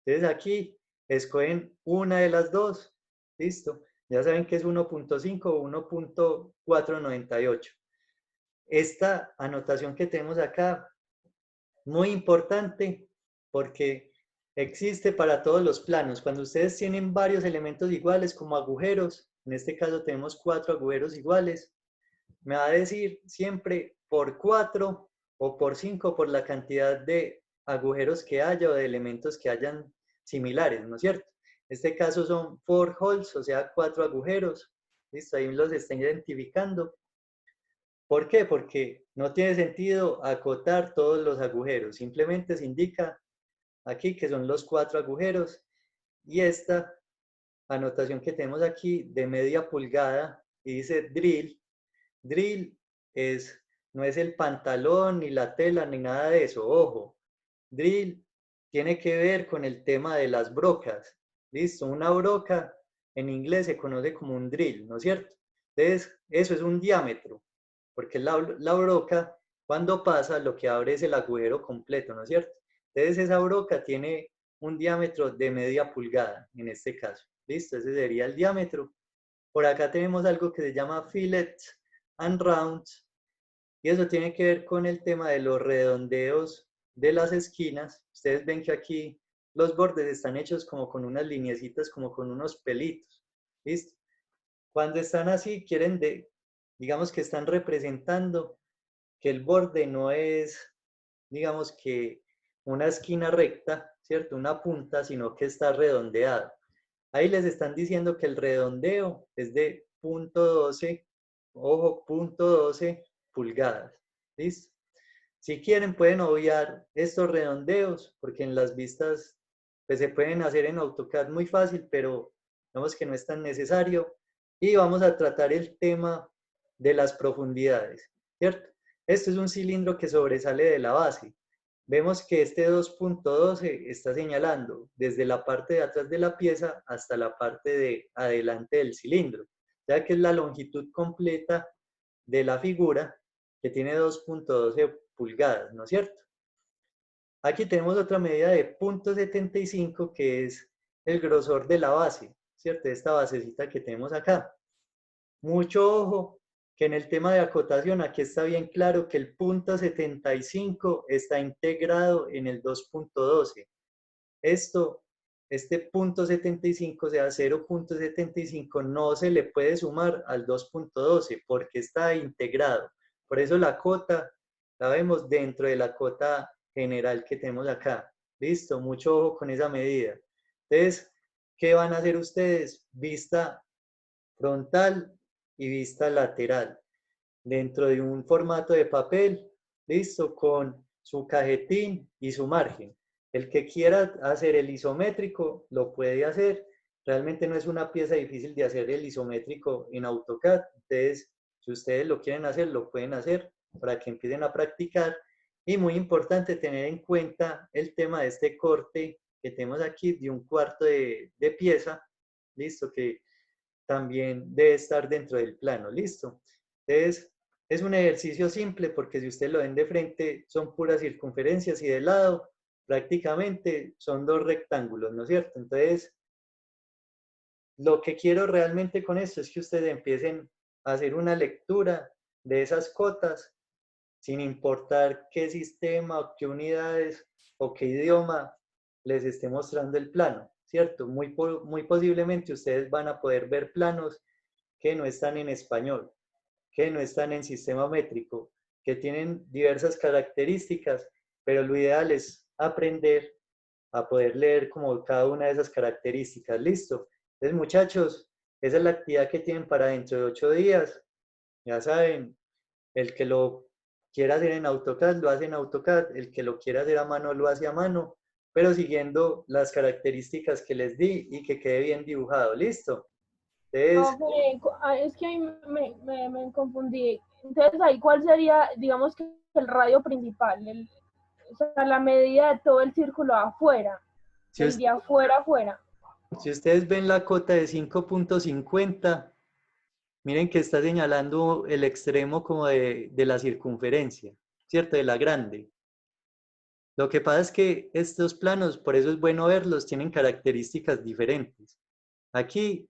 Entonces, aquí escogen una de las dos. Listo. Ya saben que es 1.5 o 1.498. Esta anotación que tenemos acá, muy importante porque existe para todos los planos. Cuando ustedes tienen varios elementos iguales como agujeros, en este caso tenemos 4 agujeros iguales, me va a decir siempre por 4 o por 5 por la cantidad de agujeros que haya o de elementos que hayan similares, ¿no es cierto? En este caso son 4 holes, o sea, 4 agujeros. Listo, ahí los está identificando. ¿Por qué? Porque no tiene sentido acotar todos los agujeros. Simplemente se indica aquí que son los 4 agujeros y esta anotación que tenemos aquí de media pulgada y dice drill. Drill no es el pantalón ni la tela ni nada de eso. Ojo, drill tiene que ver con el tema de las brocas. ¿Listo? Una broca en inglés se conoce como un drill, ¿no es cierto? Entonces, eso es un diámetro, porque la broca, cuando pasa, lo que abre es el agujero completo, ¿no es cierto? Entonces, esa broca tiene un diámetro de media pulgada, en este caso. ¿Listo? Ese sería el diámetro. Por acá tenemos algo que se llama fillet and rounds, y eso tiene que ver con el tema de los redondeos de las esquinas. Ustedes ven que aquí los bordes están hechos como con unas lineecitas, como con unos pelitos. ¿Listo? Cuando están así, digamos que están representando que el borde no es, digamos que una esquina recta, ¿cierto? Una punta, sino que está redondeado. Ahí les están diciendo que el redondeo es de 0.12, ojo, 0.12 pulgadas. ¿Listo? Si quieren pueden obviar estos redondeos, porque en las vistas pues, se pueden hacer en AutoCAD muy fácil, pero vemos que no es tan necesario. Y vamos a tratar el tema de las profundidades, ¿cierto? Este es un cilindro que sobresale de la base. Vemos que este 2.12 está señalando desde la parte de atrás de la pieza hasta la parte de adelante del cilindro, ya que es la longitud completa de la figura que tiene 2.12 pulgadas, ¿no es cierto? Aquí tenemos otra medida de 0.75 que es el grosor de la base, ¿cierto? Esta basecita que tenemos acá. Mucho ojo que en el tema de acotación aquí está bien claro que el 0.75 está integrado en el 2.12. Este 0.75, o sea, 0.75 no se le puede sumar al 2.12 porque está integrado. Por eso la cota la vemos dentro de la cota general que tenemos acá. Listo, mucho ojo con esa medida. Entonces, ¿qué van a hacer ustedes? Vista frontal y vista lateral dentro de un formato de papel, listo, con su cajetín y su margen. El que quiera hacer el isométrico lo puede hacer. Realmente no es una pieza difícil de hacer el isométrico en AutoCAD. Entonces, si ustedes lo quieren hacer, lo pueden hacer para que empiecen a practicar. Y muy importante tener en cuenta el tema de este corte que tenemos aquí de 1/4 de pieza, listo, que también debe estar dentro del plano, listo. Entonces, es un ejercicio simple porque si ustedes lo ven de frente son puras circunferencias y de lado prácticamente son 2 rectángulos, ¿no es cierto? Entonces, lo que quiero realmente con esto es que ustedes empiecen a hacer una lectura de esas cotas sin importar qué sistema o qué unidades o qué idioma les esté mostrando el plano, ¿cierto? Muy posiblemente ustedes van a poder ver planos que no están en español, que no están en sistema métrico, que tienen diversas características, pero lo ideal es aprender a poder leer como cada una de esas características. Listo. Entonces, muchachos, esa es la actividad que tienen para dentro de 8 días. Ya saben, el que lo quiera hacer en AutoCAD, lo hace en AutoCAD. El que lo quiera hacer a mano, lo hace a mano, pero siguiendo las características que les di y que quede bien dibujado. ¿Listo? Entonces, Es que ahí me confundí. Entonces, ahí, ¿cuál sería, digamos, que el radio principal? O sea, la medida de todo el círculo afuera, si, el de afuera afuera. si ustedes ven la cota de 5.50, miren que está señalando el extremo como de la circunferencia, ¿cierto? De la grande. Lo que pasa es que estos planos, por eso es bueno verlos, tienen características diferentes. Aquí,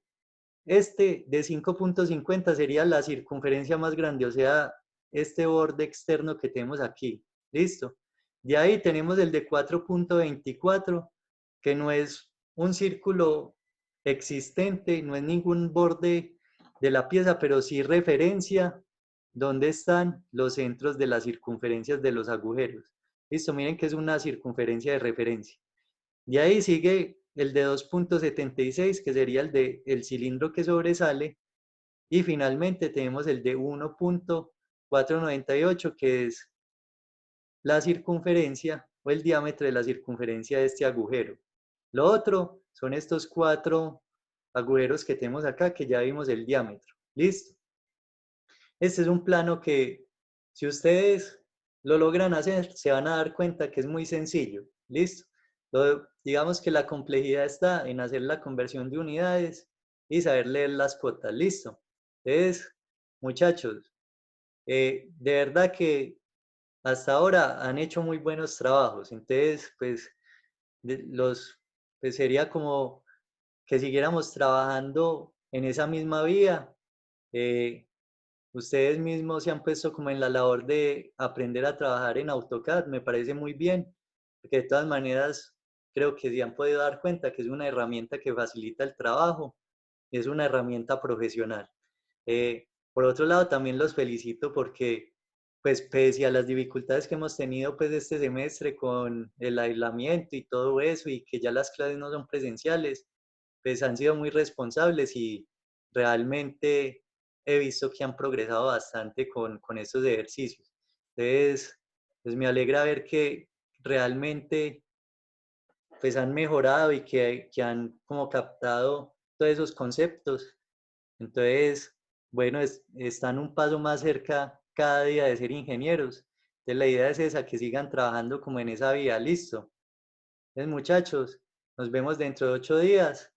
este de 5.50 sería la circunferencia más grande, o sea, este borde externo que tenemos aquí. ¿Listo? De ahí tenemos el de 4.24, que no es un círculo existente, no es ningún borde de la pieza, pero sí referencia dónde están los centros de las circunferencias de los agujeros. Listo, miren que es una circunferencia de referencia. De ahí sigue el de 2.76, que sería el de el cilindro que sobresale. Y finalmente tenemos el de 1.498, que es la circunferencia o el diámetro de la circunferencia de este agujero. Lo otro son estos 4 agujeros que tenemos acá, que ya vimos el diámetro. ¿Listo? Este es un plano que, si ustedes lo logran hacer, se van a dar cuenta que es muy sencillo. ¿Listo? Digamos que la complejidad está en hacer la conversión de unidades y saber leer las cotas. ¿Listo? Entonces, muchachos, de verdad que hasta ahora han hecho muy buenos trabajos. Entonces, pues, pues sería como que siguiéramos trabajando en esa misma vía. Eh, Ustedes mismos se han puesto como en la labor de aprender a trabajar en AutoCAD, me parece muy bien, porque de todas maneras creo que se han podido dar cuenta que es una herramienta que facilita el trabajo, es una herramienta profesional. Por otro lado, también los felicito porque, pues, pese a las dificultades que hemos tenido, pues, este semestre con el aislamiento y todo eso, y que ya las clases no son presenciales, pues han sido muy responsables y realmente he visto que han progresado bastante con estos ejercicios. Entonces, pues me alegra ver que realmente pues han mejorado y que han como captado todos esos conceptos. Entonces, bueno, están un paso más cerca cada día de ser ingenieros. Entonces, la idea es esa, que sigan trabajando como en esa vía. Listo. Entonces, muchachos, nos vemos dentro de 8 días.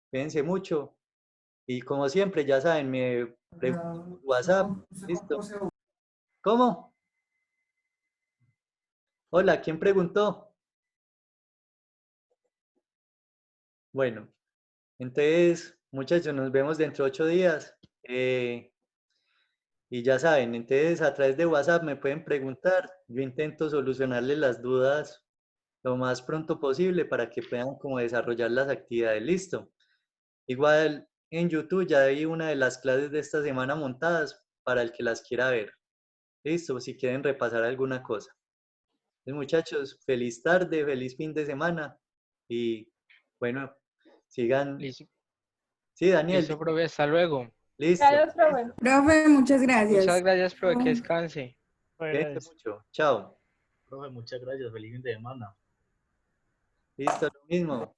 Cuídense mucho. Y como siempre, ya saben, me preguntan por WhatsApp. Listo. ¿Cómo? Hola, ¿quién preguntó? Bueno, entonces, muchachos, nos vemos dentro de 8 días. Y ya saben, entonces a través de WhatsApp me pueden preguntar. Yo intento solucionarles las dudas lo más pronto posible para que puedan como desarrollar las actividades. Listo. Igual en YouTube ya hay una de las clases de esta semana montadas para el que las quiera ver. Listo, si quieren repasar alguna cosa. Entonces, muchachos, feliz tarde, feliz fin de semana y bueno, sigan. Listo, Sí, Daniel, listo, profe, hasta luego. listo. Gracias, profe. Profe, muchas gracias. Muchas gracias, profe, que Oh. descanse. Cuídense mucho. Chao. Profe, muchas gracias. Feliz fin de semana. Listo, lo mismo.